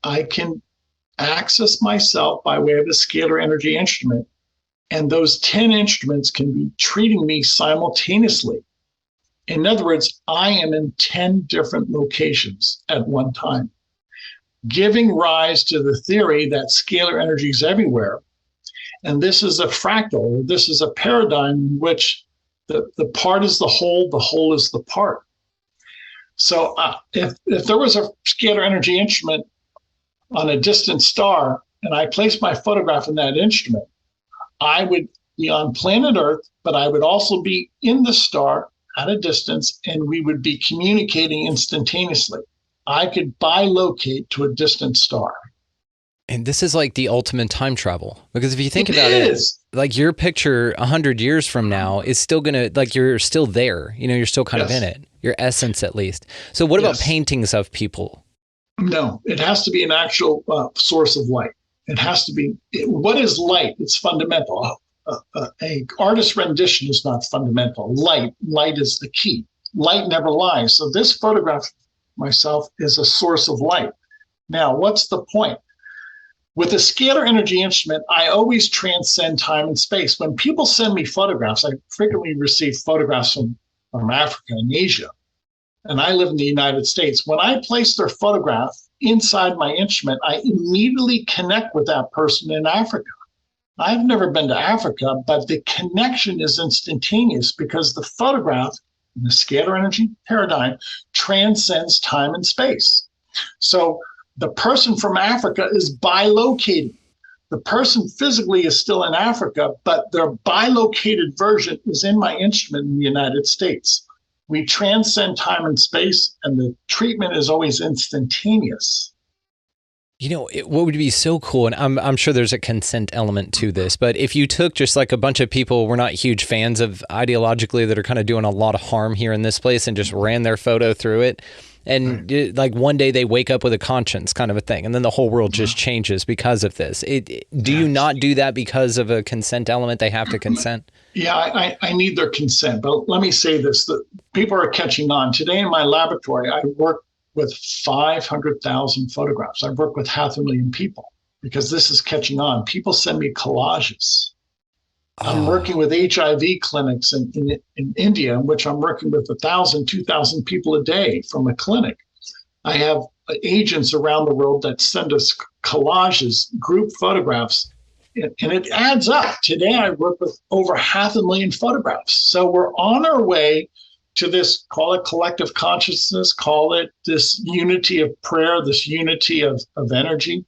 I can access myself by way of a scalar energy instrument, and those 10 instruments can be treating me simultaneously. In other words, I am in 10 different locations at one time, giving rise to the theory that scalar energy is everywhere. And this is a fractal, this is a paradigm in which the part is the whole is the part. So if there was a scalar energy instrument on a distant star and I placed my photograph in that instrument, I would be on planet Earth, but I would also be in the star at a distance, and we would be communicating instantaneously. I could bilocate to a distant star. And this is like the ultimate time travel, because if you think about it, like your picture 100 years from now is still going to, like, you're still there, you're still kind of in it, your essence at least. So what about paintings of people? No, it has to be an actual source of light. It has to be, what is light? It's fundamental. A artist's rendition is not fundamental. Light is the key. Light never lies. So this photograph myself is a source of light. Now, what's the point? With a scalar energy instrument, I always transcend time and space. When people send me photographs, I frequently receive photographs from Africa and Asia, and I live in the United States. When I place their photograph inside my instrument, I immediately connect with that person in Africa. I've never been to Africa, but the connection is instantaneous because the photograph in the scalar energy paradigm transcends time and space. So the person from Africa is bilocated. The person physically is still in Africa, but their bilocated version is in my instrument in the United States. We transcend time and space, and the treatment is always instantaneous. What would be so cool, and I'm sure there's a consent element to this, but if you took just like a bunch of people we're not huge fans of ideologically that are kind of doing a lot of harm here in this place and just ran their photo through it, and like one day they wake up with a conscience kind of a thing, and then the whole world just changes because of this. Do you not do that because of a consent element? They have to consent? Yeah, I need their consent. But let me say this, that people are catching on. Today in my laboratory, I work with 500,000 photographs. I've worked with 500,000 people because this is catching on. People send me collages. I'm working with HIV clinics in India, in which I'm working with 1,000, 2,000 people a day from a clinic. I have agents around the world that send us collages, group photographs, and it adds up. Today, I work with over 500,000 photographs. So we're on our way to this, call it collective consciousness, call it this unity of prayer, this unity of energy.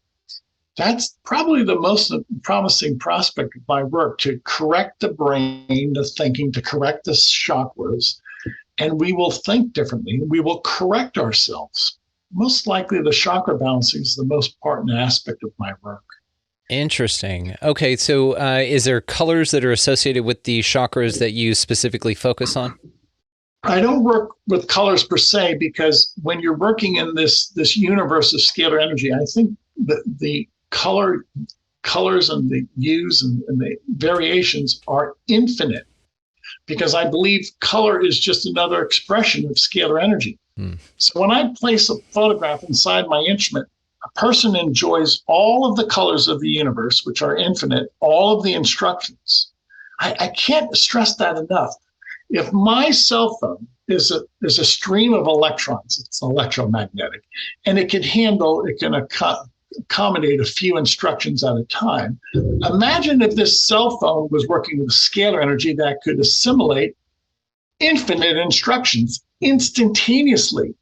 That's probably the most promising prospect of my work, to correct the brain, the thinking, to correct the chakras, and we will think differently. We will correct ourselves. Most likely the chakra balancing is the most important aspect of my work. Interesting. Okay, so is there colors that are associated with the chakras that you specifically focus on? I don't work with colors per se, because when you're working in this universe of scalar energy, I think that the colors and the hues and the variations are infinite, because I believe color is just another expression of scalar energy. So when I place a photograph inside my instrument, a person enjoys all of the colors of the universe, which are infinite, all of the instructions. I can't stress that enough. If my cell phone is a stream of electrons, it's electromagnetic, and it can accommodate a few instructions at a time. Imagine if this cell phone was working with scalar energy that could assimilate infinite instructions instantaneously.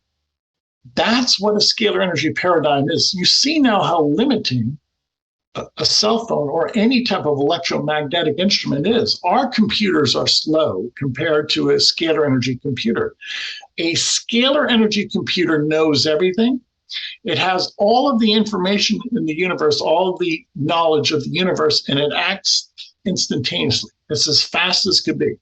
That's what a scalar energy paradigm is. You see now how limiting a cell phone or any type of electromagnetic instrument is. Our computers are slow compared to a scalar energy computer. A scalar energy computer knows everything. It has all of the information in the universe, all of the knowledge of the universe, and it acts instantaneously. It's as fast as could be.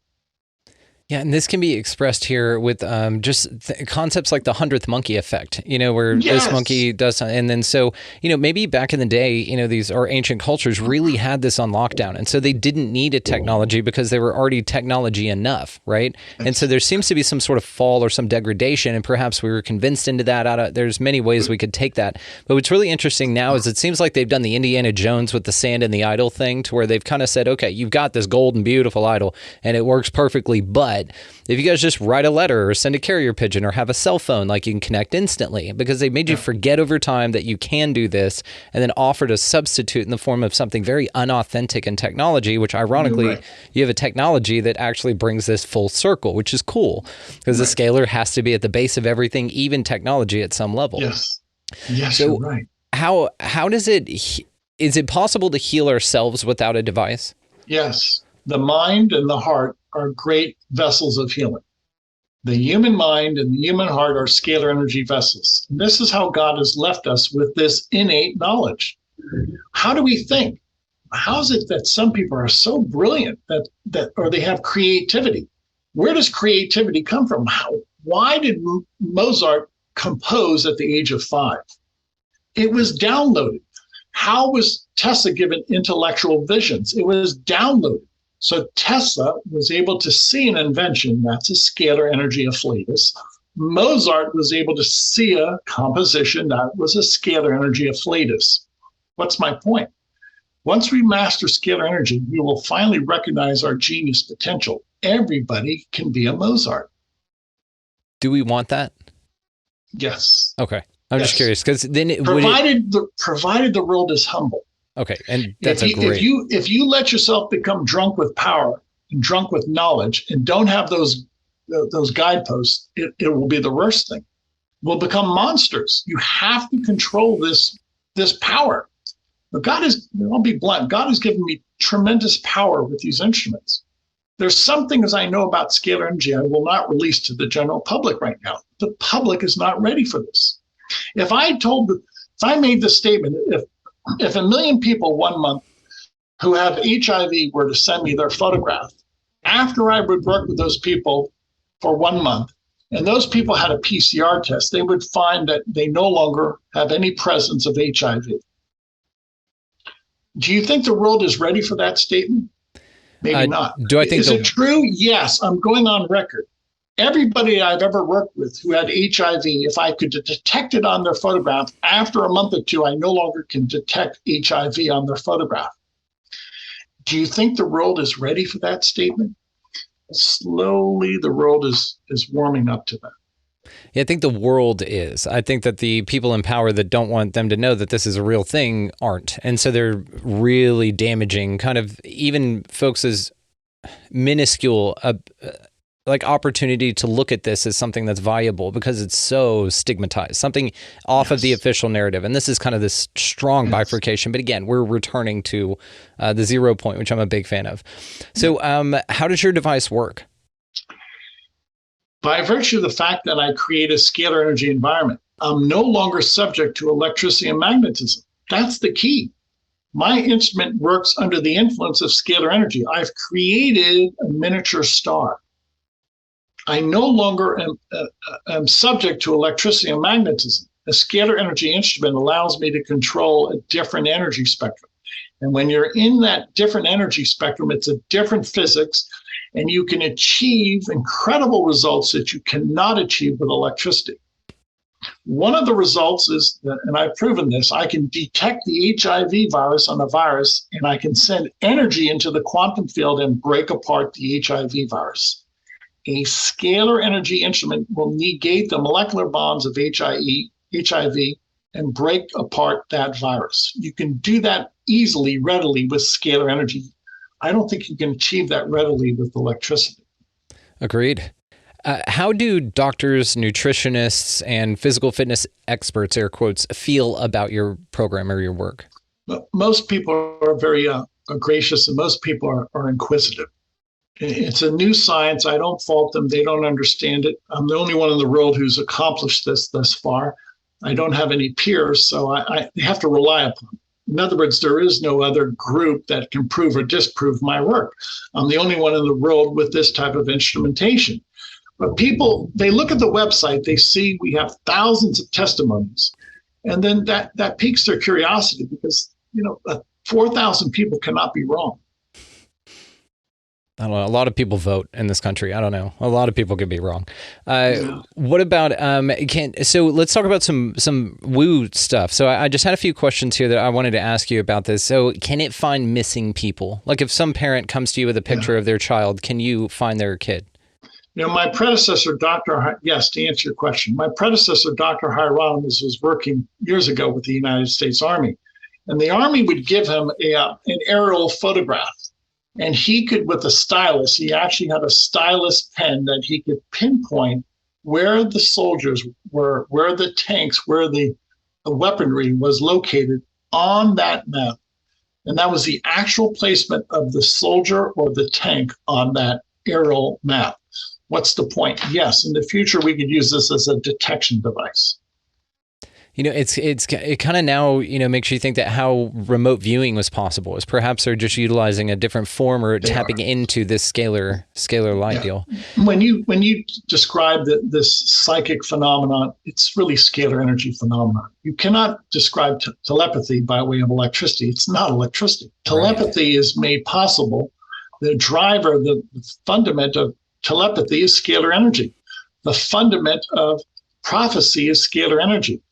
Yeah, and this can be expressed here with just concepts like the 100th monkey effect, where this monkey does, and then so, maybe back in the day, these our ancient cultures really had this on lockdown, and so they didn't need a technology because they were already technology enough, right? And so there seems to be some sort of fall or some degradation, and perhaps we were convinced into that. There's many ways we could take that, but what's really interesting now is it seems like they've done the Indiana Jones with the sand and the idol thing, to where they've kind of said, okay, you've got this golden, beautiful idol, and it works perfectly, but if you guys just write a letter or send a carrier pigeon or have a cell phone, like, you can connect instantly, because they made you forget over time that you can do this, and then offered a substitute in the form of something very unauthentic in technology, which ironically, you have a technology that actually brings this full circle, which is cool, because the scalar has to be at the base of everything, even technology at some level. Yes, so you're right. How does is it possible to heal ourselves without a device? Yes. The mind and the heart are great vessels of healing. The human mind and the human heart are scalar energy vessels. And this is how God has left us with this innate knowledge. How do we think? How is it that some people are so brilliant or they have creativity? Where does creativity come from? Why did Mozart compose at the age of 5? It was downloaded. How was Tesla given intellectual visions? It was downloaded. So Tesla was able to see an invention, that's a scalar energy afflatus. Mozart was able to see a composition, that was a scalar energy afflatus. What's my point? Once we master scalar energy, we will finally recognize our genius potential. Everybody can be a Mozart. Do we want that? Yes. Okay. I'm just curious, because then provided the world is humble. Okay, and that's great. If you let yourself become drunk with power and drunk with knowledge and don't have those guideposts, it will be the worst thing. We'll become monsters. You have to control this power. But I'll be blunt, God has given me tremendous power with these instruments. There's some things I know about scalar energy I will not release to the general public right now. The public is not ready for this. If I made the statement, if 1 million people 1 month who have HIV were to send me their photograph, after I would work with those people for 1 month, and those people had a PCR test, they would find that they no longer have any presence of HIV. Do you think the world is ready for that statement? Maybe not. Is it true? Yes, I'm going on record. Everybody I've ever worked with who had HIV, if I could detect it on their photograph, after a month or two, I no longer can detect HIV on their photograph. Do you think the world is ready for that statement? Slowly, the world is warming up to that. Yeah, I think the world is. I think that the people in power that don't want them to know that this is a real thing aren't. And so they're really damaging kind of even folks as minuscule like opportunity to look at this as something that's valuable because it's so stigmatized, something off of the official narrative. And this is kind of this strong bifurcation. But again, we're returning to the 0 point, which I'm a big fan of. So how does your device work? By virtue of the fact that I create a scalar energy environment, I'm no longer subject to electricity and magnetism. That's the key. My instrument works under the influence of scalar energy. I've created a miniature star. I no longer am subject to electricity and magnetism. A scalar energy instrument allows me to control a different energy spectrum. And when you're in that different energy spectrum, it's a different physics, and you can achieve incredible results that you cannot achieve with electricity. One of the results is, and I've proven this, I can detect the HIV virus on a virus, and I can send energy into the quantum field and break apart the HIV virus. A scalar energy instrument will negate the molecular bonds of HIV and break apart that virus. You can do that easily, readily with scalar energy. I don't think you can achieve that readily with electricity. Agreed. How do doctors, nutritionists, and physical fitness experts, air quotes, feel about your program or your work? Most people are very gracious, and most people are inquisitive. It's a new science. I don't fault them. They don't understand it. I'm the only one in the world who's accomplished this thus far. I don't have any peers, so I have to rely upon them. In other words, there is no other group that can prove or disprove my work. I'm the only one in the world with this type of instrumentation. But people, they look at the website, they see we have thousands of testimonies, and then that piques their curiosity because, 4,000 people cannot be wrong. I don't know. A lot of people vote in this country. I don't know. A lot of people could be wrong. What about so let's talk about some woo stuff. So I just had a few questions here that I wanted to ask you about this. So can it find missing people? Like if some parent comes to you with a picture of their child, can you find their kid? My predecessor, yes, to answer your question, my predecessor, Dr. Hieronymus, was working years ago with the United States Army, and the Army would give him an aerial photograph. And he could, with a stylus, he actually had a stylus pen that he could pinpoint where the soldiers were, where the tanks, where the weaponry was located on that map. And that was the actual placement of the soldier or the tank on that aerial map. What's the point? Yes, in the future, we could use this as a detection device. It kind of now, makes you think that how remote viewing was possible is perhaps they're just utilizing a different form or tapping into this scalar light deal. When you describe this psychic phenomenon, it's really scalar energy phenomenon. You cannot describe telepathy by way of electricity. It's not electricity. Telepathy is made possible. The driver, the fundament of telepathy is scalar energy. The fundament of prophecy is scalar energy.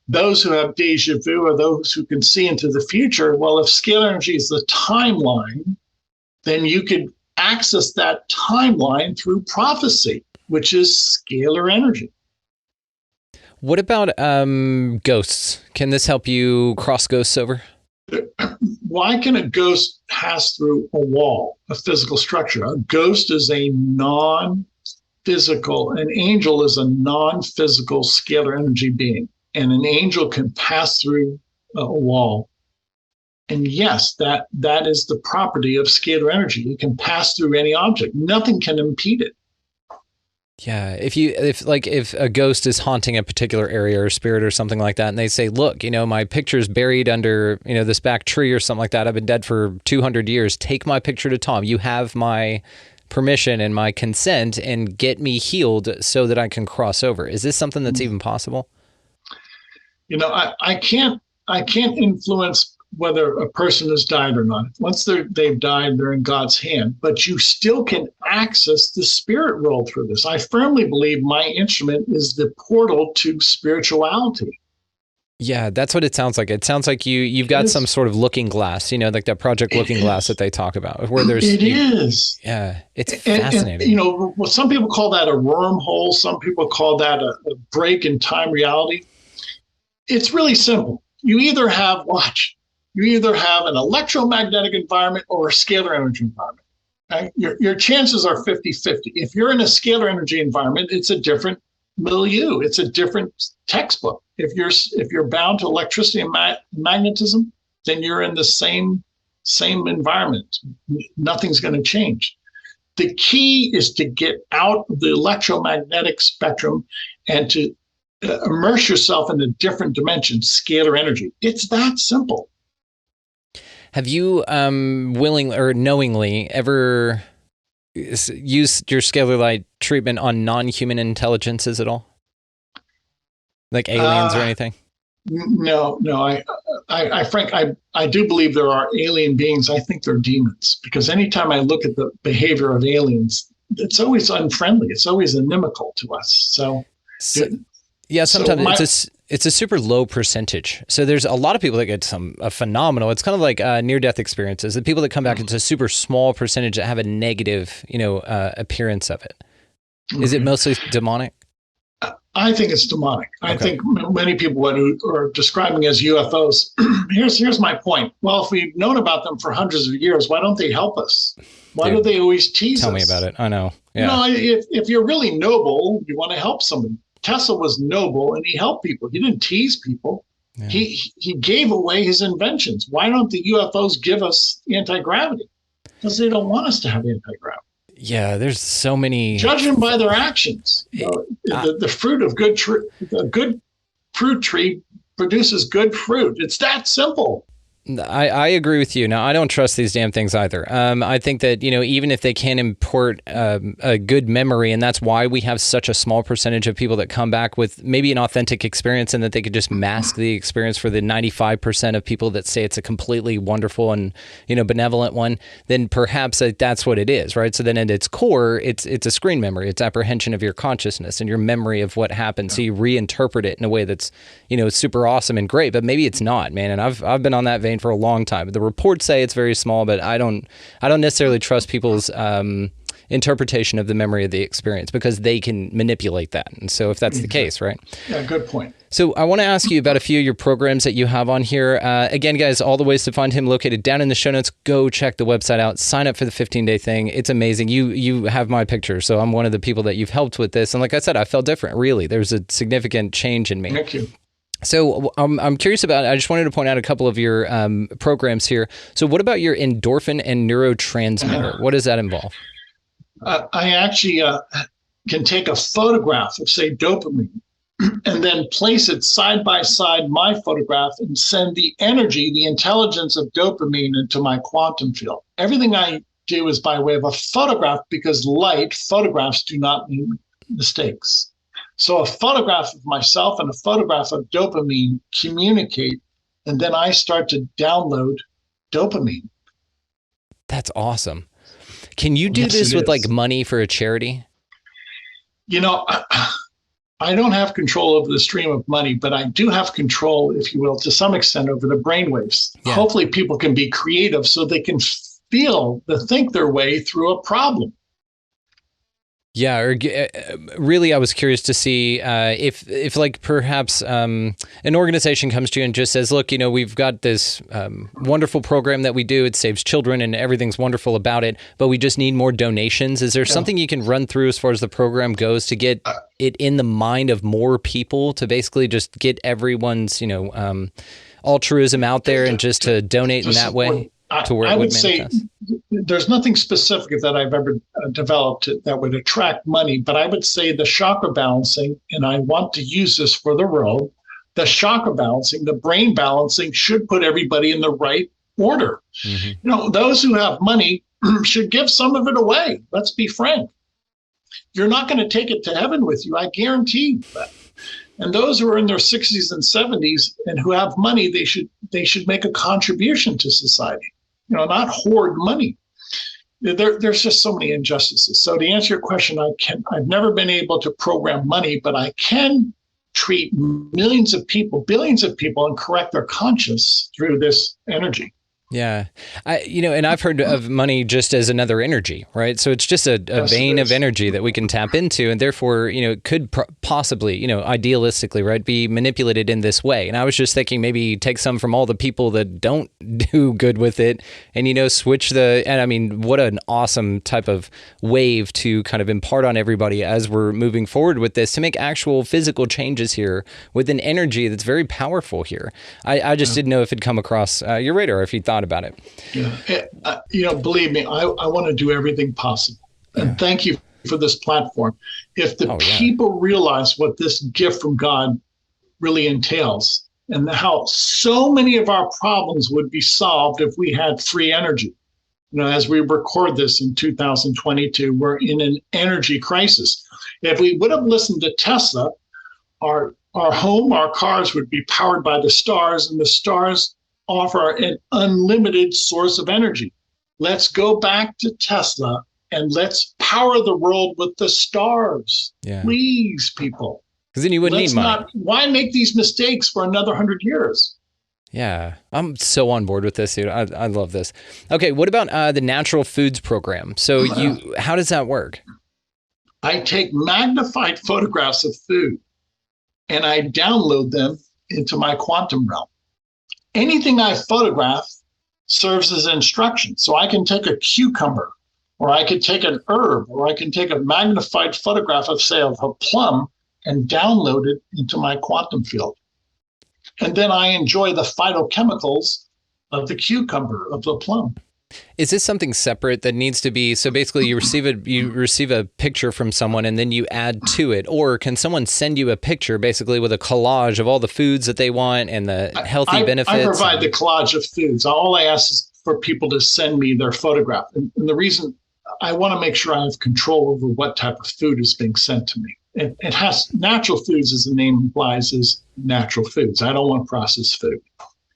Those who have deja vu or those who can see into the future, well, if scalar energy is the timeline, then you could access that timeline through prophecy, which is scalar energy. What about ghosts? Can this help you cross ghosts over? Why can a ghost pass through a wall, a physical structure? A ghost is a non-physical, an angel is a non-physical scalar energy being. And an angel can pass through a wall. And yes, that is the property of scalar energy. It can pass through any object. Nothing can impede it. Yeah, if a ghost is haunting a particular area or spirit or something like that, and they say, look, my picture's buried under, this back tree or something like that. I've been dead for 200 years. Take my picture to Tom. You have my permission and my consent, and get me healed so that I can cross over. Is this something that's even possible? I can't influence whether a person has died or not. Once they've died, they're in God's hand. But you still can access the spirit world through this. I firmly believe my instrument is the portal to spirituality. Yeah, that's what it sounds like. It sounds like you've got some sort of looking glass, like that Project Looking Glass that they talk about, where there's Yeah, it's fascinating. And some people call that a wormhole. Some people call that a break in time reality. It's really simple. You either have an electromagnetic environment or a scalar energy environment. Right? Your chances are 50-50. If you're in a scalar energy environment, it's a different milieu. It's a different textbook. If you're bound to electricity and magnetism, then you're in the same environment. Nothing's going to change. The key is to get out of the electromagnetic spectrum and to immerse yourself in a different dimension, scalar energy. It's that simple. Have you willingly or knowingly ever used your scalar light treatment on non-human intelligences at all? Like aliens or anything? No. I do believe there are alien beings. I think they're demons, because anytime I look at the behavior of aliens, it's always unfriendly. It's always inimical to us. So yeah, sometimes it's a super low percentage. So there's a lot of people that get a phenomenal. It's kind of like near-death experiences. The people that come back, it's a super small percentage that have a negative, appearance of it. Is it mostly demonic? I think it's demonic. Okay. I think many people who are describing as UFOs. Here's my point. Well, if we've known about them for hundreds of years, why don't they help us? Why do they always tease us? Tell me about it. I know. Yeah. If you're really noble, you want to help somebody. Tesla was noble and he helped people. He didn't tease people. Yeah. He gave away his inventions. Why don't the UFOs give us anti-gravity? Because they don't want us to have anti-gravity. Yeah, there's so many. Judge them by their actions. The fruit of a good fruit tree produces good fruit. It's that simple. I agree with you. Now, I don't trust these damn things either. I think that, even if they can import a good memory, and that's why we have such a small percentage of people that come back with maybe an authentic experience, and that they could just mask the experience for the 95% of people that say it's a completely wonderful and, benevolent one, then perhaps that's what it is, right? So then at its core, it's a screen memory. It's apprehension of your consciousness and your memory of what happened. So you reinterpret it in a way that's, super awesome and great, but maybe it's not, man. And I've been on that vein for a long time. The reports say it's very small, but I don't necessarily trust people's interpretation of the memory of the experience, because they can manipulate that. And so if that's the case, right? Yeah, good point. So I want to ask you about a few of your programs that you have on here. Again, guys, all the ways to find him located down in the show notes. Go check the website out. Sign up for the 15-day thing. It's amazing. You have my picture, so I'm one of the people that you've helped with this. And like I said, I felt different, really. There's a significant change in me. Thank you. So I'm curious about, I just wanted to point out a couple of your programs here. So what about your endorphin and neurotransmitter? What does that involve? I actually can take a photograph of, say, dopamine, and then place it side by side my photograph and send the energy, the intelligence of dopamine into my quantum field. Everything I do is by way of a photograph, because photographs do not make mistakes. So a photograph of myself and a photograph of dopamine communicate, and then I start to download dopamine. That's awesome. Can you do this with like money for a charity? You know, I don't have control over the stream of money, but I do have control, if you will, to some extent over the brainwaves. Yeah. Hopefully people can be creative so they can think their way through a problem. Yeah, or really, I was curious to see if like perhaps an organization comes to you and just says, look, we've got this wonderful program that we do. It saves children and everything's wonderful about it, but we just need more donations. Is there something you can run through as far as the program goes to get it in the mind of more people, to basically just get everyone's, altruism out there and just to donate in that way? I would say there's nothing specific that I've ever developed that would attract money, but I would say the chakra balancing, and I want to use this for the world, the chakra balancing, the brain balancing should put everybody in the right order. Mm-hmm. Those who have money should give some of it away. Let's be frank. You're not going to take it to heaven with you. I guarantee you that. And those who are in their 60s and 70s and who have money, they should make a contribution to society. Not hoard money. There's just so many injustices. So to answer your question, I've never been able to program money, but I can treat millions of people, billions of people, and correct their conscience through this energy. Yeah. And I've heard of money just as another energy, right? So it's just a vein of energy that we can tap into, and therefore, it could possibly, idealistically, right, be manipulated in this way. And I was just thinking maybe take some from all the people that don't do good with it and, switch and I mean, what an awesome type of wave to kind of impart on everybody as we're moving forward with this, to make actual physical changes here with an energy that's very powerful here. I just didn't know if it'd come across your radar, if you thought about it. Yeah. Believe me, I want to do everything possible. And thank you for this platform. If the people realize what this gift from God really entails, and how so many of our problems would be solved if we had free energy. As we record this in 2022, we're in an energy crisis. If we would have listened to Tesla, our home, our cars would be powered by the stars, and the stars offer an unlimited source of energy. Let's go back to Tesla and let's power the world with the stars. Yeah. Please, people. Because then you wouldn't need money. Why make these mistakes for another 100 years? Yeah, I'm so on board with this, dude. I love this. Okay, what about the natural foods program? So how does that work? I take magnified photographs of food and I download them into my quantum realm. Anything I photograph serves as instruction. So I can take a cucumber, or I could take an herb, or I can take a magnified photograph of, say, of a plum and download it into my quantum field. And then I enjoy the phytochemicals of the cucumber, of the plum. Is this something separate that needs to be, so basically you receive a picture from someone and then you add to it, or can someone send you a picture basically with a collage of all the foods that they want and the healthy benefits? I provide the collage of foods. All I ask is for people to send me their photograph. And the reason I want to make sure I have control over what type of food is being sent to me. It has natural foods, as the name implies, is natural foods. I don't want processed food.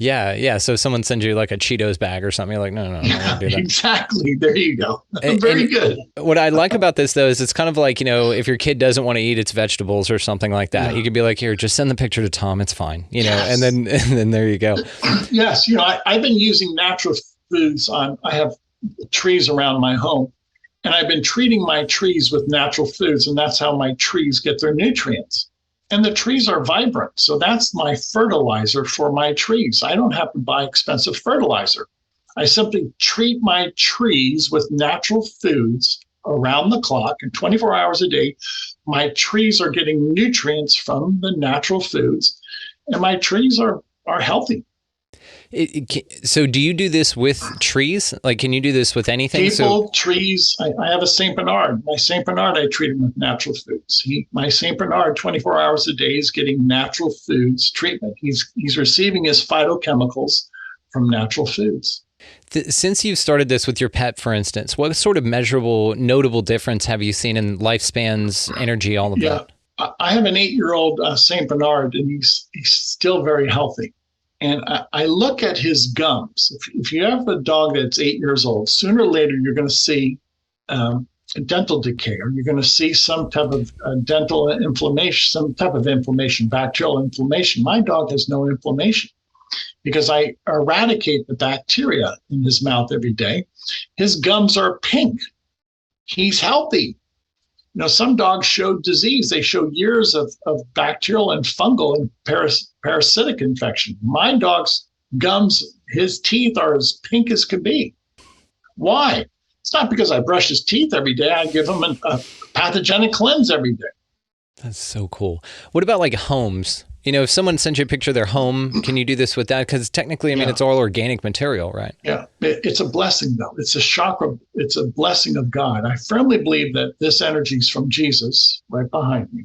Yeah. So if someone sends you like a Cheetos bag or something, you're like, no, I don't want to do that. Exactly. There you go. Very good. What I like about this, though, is it's kind of like, if your kid doesn't want to eat its vegetables or something like that, you could be like, here, just send the picture to Tom. It's fine. Yes. and then there you go. Yes. I've been using natural foods I have trees around my home, and I've been treating my trees with natural foods, and that's how my trees get their nutrients. And the trees are vibrant. So that's my fertilizer for my trees. I don't have to buy expensive fertilizer. I simply treat my trees with natural foods around the clock, and 24 hours a day. My trees are getting nutrients from the natural foods. and my trees are healthy. So do you do this with trees? Like, can you do this with anything? People, trees. I have a St. Bernard. My St. Bernard, I treat him with natural foods. My St. Bernard, 24 hours a day, is getting natural foods treatment. He's receiving his phytochemicals from natural foods. Since you've started this with your pet, for instance, what sort of measurable, notable difference have you seen in lifespans, energy, all of that? I have an 8-year-old St. Bernard, and he's still very healthy. And I look at his gums. If you have a dog that's 8 years old, sooner or later you're going to see dental decay, or you're going to see some type of dental inflammation, bacterial inflammation. My dog has no inflammation because I eradicate the bacteria in his mouth every day. His gums are pink. He's healthy. Some dogs show disease. They show years of bacterial and fungal and parasitic infection. My dog's gums, his teeth are as pink as can be. Why? It's not because I brush his teeth every day. I give him a pathogenic cleanse every day. That's so cool. What about like homes? If someone sends you a picture of their home, can you do this with that? Because technically, it's all organic material, right? Yeah, it's a blessing, though. It's a chakra. It's a blessing of God. I firmly believe that this energy is from Jesus right behind me.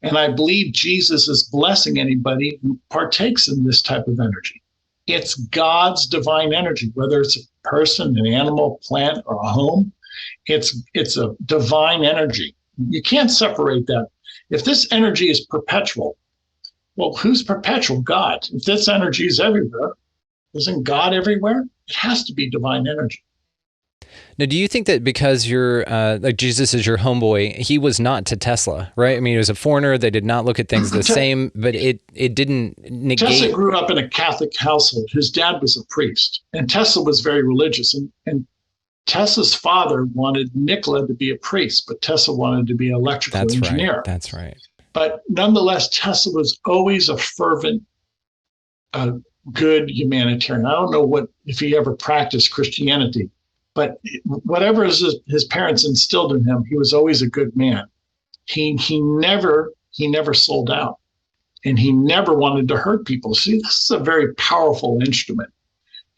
And I believe Jesus is blessing anybody who partakes in this type of energy. It's God's divine energy, whether it's a person, an animal, plant, or a home. It's a divine energy. You can't separate that. If this energy is perpetual, well, who's perpetual? God. If this energy is everywhere, isn't God everywhere? It has to be divine energy. Now, do you think that because you're like Jesus is your homeboy, he was not to Tesla, right? He was a foreigner. They did not look at things the same, but it didn't negate. Tesla grew up in a Catholic household. His dad was a priest, and Tesla was very religious. And Tesla's father wanted Nikola to be a priest, but Tesla wanted to be an electrical engineer. That's right. But nonetheless, Tesla was always a fervent, good humanitarian. I don't know if he ever practiced Christianity, but whatever his parents instilled in him, he was always a good man. He never sold out, and he never wanted to hurt people. See, this is a very powerful instrument,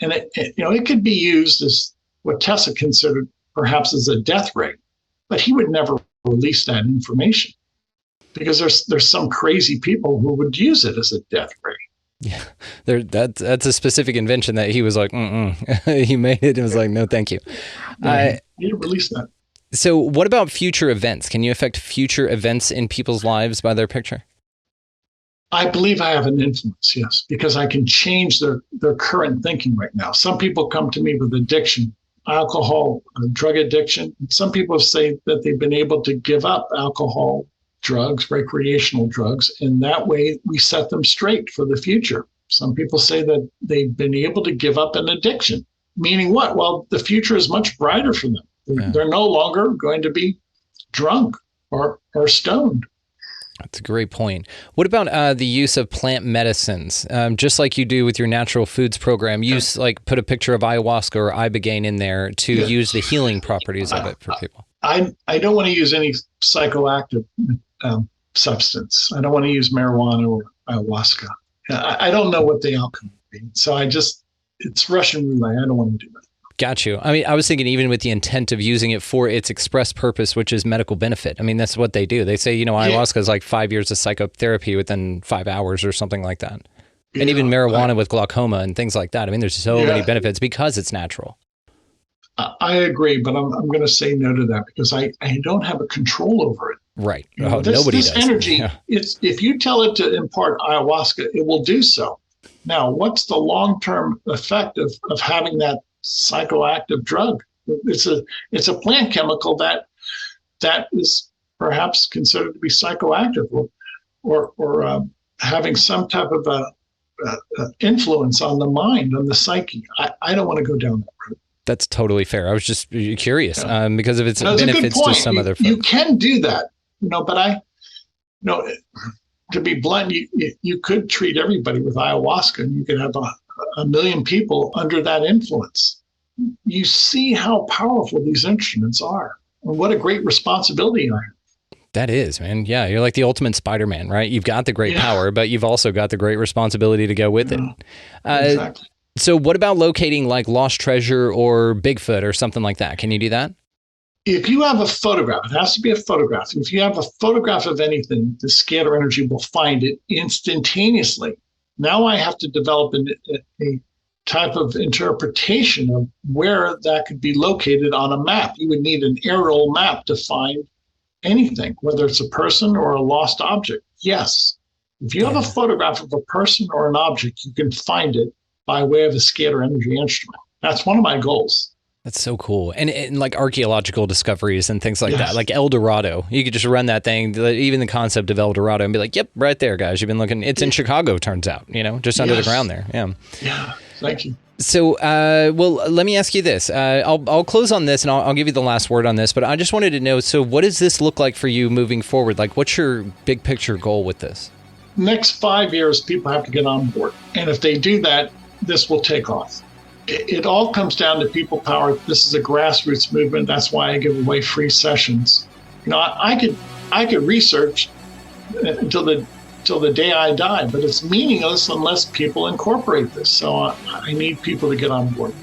and it could be used as what Tesla considered perhaps as a death ray, but he would never release that information. Because there's some crazy people who would use it as a death ray. Yeah, that's a specific invention that he was like, he made it and was like, no, thank you. He didn't release that. So what about future events? Can you affect future events in people's lives by their picture? I believe I have an influence, yes, because I can change their current thinking right now. Some people come to me with addiction, alcohol, drug addiction. Some people say that they've been able to give up alcohol, drugs, recreational drugs, and that way we set them straight for the future. Some people say that they've been able to give up an addiction, meaning what? Well, the future is much brighter for them. They're no longer going to be drunk or stoned. That's a great point. What about the use of plant medicines? Just like you do with your natural foods program, put a picture of ayahuasca or ibogaine in there to use the healing properties of it for people. I don't want to use any psychoactive substance. I don't want to use marijuana or ayahuasca. I don't know what the outcome would be. So it's Russian roulette. I don't want to do that. Got you. I was thinking even with the intent of using it for its express purpose, which is medical benefit. That's what they do. They say, ayahuasca is like 5 years of psychotherapy within 5 hours or something like that. Yeah, and even marijuana with glaucoma and things like that. There's so many benefits because it's natural. I agree, but I'm going to say no to that because I don't have a control over it. Right. Nobody does. This energy, if you tell it to impart ayahuasca, it will do so. Now, what's the long-term effect of having that psychoactive drug? It's a plant chemical that is perhaps considered to be psychoactive or having some type of a influence on the mind, on the psyche. I don't want to go down that road. That's totally fair. I was just curious because of its benefits to some other folks. You can do that, but to be blunt, you could treat everybody with ayahuasca and you could have a million people under that influence. You see how powerful these instruments are and what a great responsibility I have. That is, man. Yeah, you're like the ultimate Spider-Man, right? You've got the great power, but you've also got the great responsibility to go with it. Exactly. So what about locating like lost treasure or Bigfoot or something like that? Can you do that? If you have a photograph, it has to be a photograph. If you have a photograph of anything, the scalar energy will find it instantaneously. Now I have to develop a type of interpretation of where that could be located on a map. You would need an aerial map to find anything, whether it's a person or a lost object. Yes. If you have a photograph of a person or an object, you can find it by way of a scalar energy instrument. That's one of my goals. That's so cool. And like archaeological discoveries and things like that, like El Dorado. You could just run that thing, even the concept of El Dorado, and be like, yep, right there, guys. You've been looking. It's in Chicago, turns out, just under the ground there. Yeah. Yeah. Thank you. So, well, let me ask you this. I'll close on this, and I'll give you the last word on this, but I just wanted to know, so what does this look like for you moving forward? Like, what's your big picture goal with this? Next 5 years, people have to get on board. And if they do that, this will take off. It all comes down to people power. This is a grassroots movement. That's why I give away free sessions. I could research until the day I die, but it's meaningless unless people incorporate this. So I need people to get on board.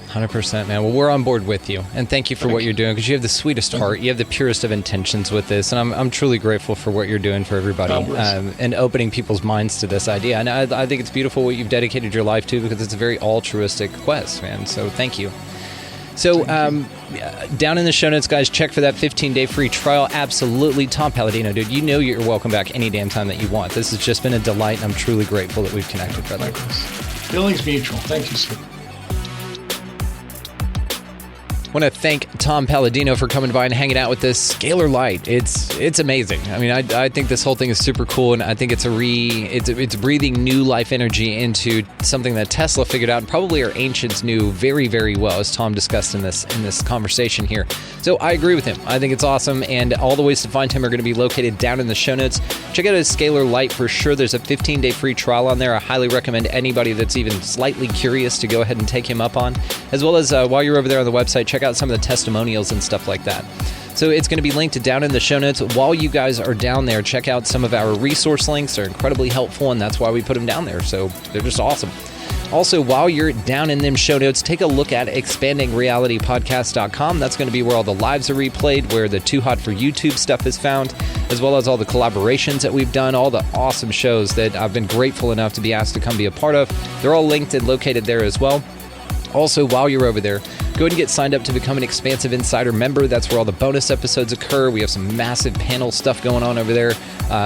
100%, man. Well, we're on board with you, and thank you for what you're doing, because you have the sweetest heart, you have the purest of intentions with this, and I'm truly grateful for what you're doing for everybody, and opening people's minds to this idea. And I think it's beautiful what you've dedicated your life to, because it's a very altruistic quest, man. So thank you. So down in the show notes, guys, check for that 15-day free trial. Absolutely. Tom Paladino, dude, you're welcome back any damn time that you want. This has just been a delight, and I'm truly grateful that we've connected, brother. Feelings mutual. Thank you, sir. I want to thank Tom Paladino for coming by and hanging out with us. Scalar Light, it's amazing. I mean, I think this whole thing is super cool, and I think it's breathing new life energy into something that Tesla figured out, and probably our ancients knew very, very well, as Tom discussed in this conversation here. So I agree with him. I think it's awesome, and all the ways to find him are going to be located down in the show notes. Check out his Scalar Light for sure. There's a 15-day free trial on there. I highly recommend anybody that's even slightly curious to go ahead and take him up on, as well as while you're over there on the website, check out some of the testimonials and stuff like that. So it's going to be linked down in the show notes. While you guys are down there, check out some of our resource links. They're incredibly helpful, and that's why we put them down there. So they're just awesome. Also, while you're down in them show notes, take a look at expandingrealitypodcast.com. That's going to be where all the lives are replayed, where the Too Hot for YouTube stuff is found, as well as all the collaborations that we've done, all the awesome shows that I've been grateful enough to be asked to come be a part of. They're all linked and located there as well. Also, while you're over there, go ahead and get signed up to become an Expansive Insider member. That's where all the bonus episodes occur. We have some massive panel stuff going on over there.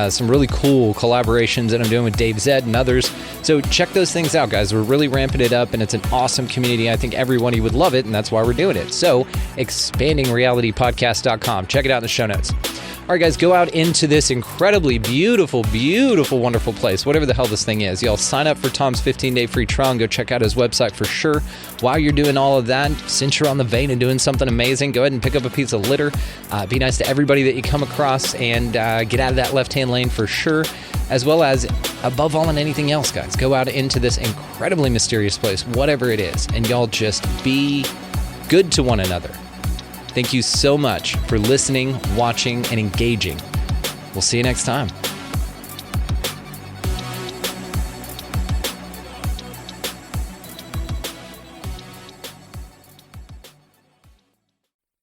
Some really cool collaborations that I'm doing with Dave Zed and others. So check those things out, guys. We're really ramping it up, and it's an awesome community. I think everyone would love it, and that's why we're doing it. So expandingrealitypodcast.com. Check it out in the show notes. All right, guys, go out into this incredibly beautiful, beautiful, wonderful place, whatever the hell this thing is. Y'all sign up for Tom's 15-day free trial and go check out his website for sure. While you're doing all of that, since you're on the vein and doing something amazing, go ahead and pick up a piece of litter. Be nice to everybody that you come across, and get out of that left-hand lane for sure. As well as, above all and anything else, guys, go out into this incredibly mysterious place, whatever it is, and y'all just be good to one another. Thank you so much for listening, watching, and engaging. We'll see you next time.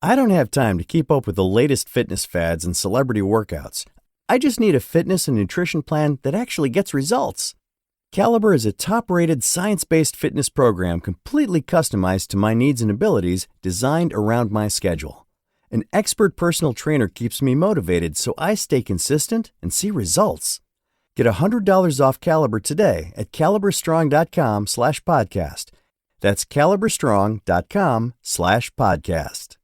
I don't have time to keep up with the latest fitness fads and celebrity workouts. I just need a fitness and nutrition plan that actually gets results. Caliber is a top-rated, science-based fitness program completely customized to my needs and abilities, designed around my schedule. An expert personal trainer keeps me motivated so I stay consistent and see results. Get $100 off Caliber today at caliberstrong.com/podcast. That's caliberstrong.com/podcast.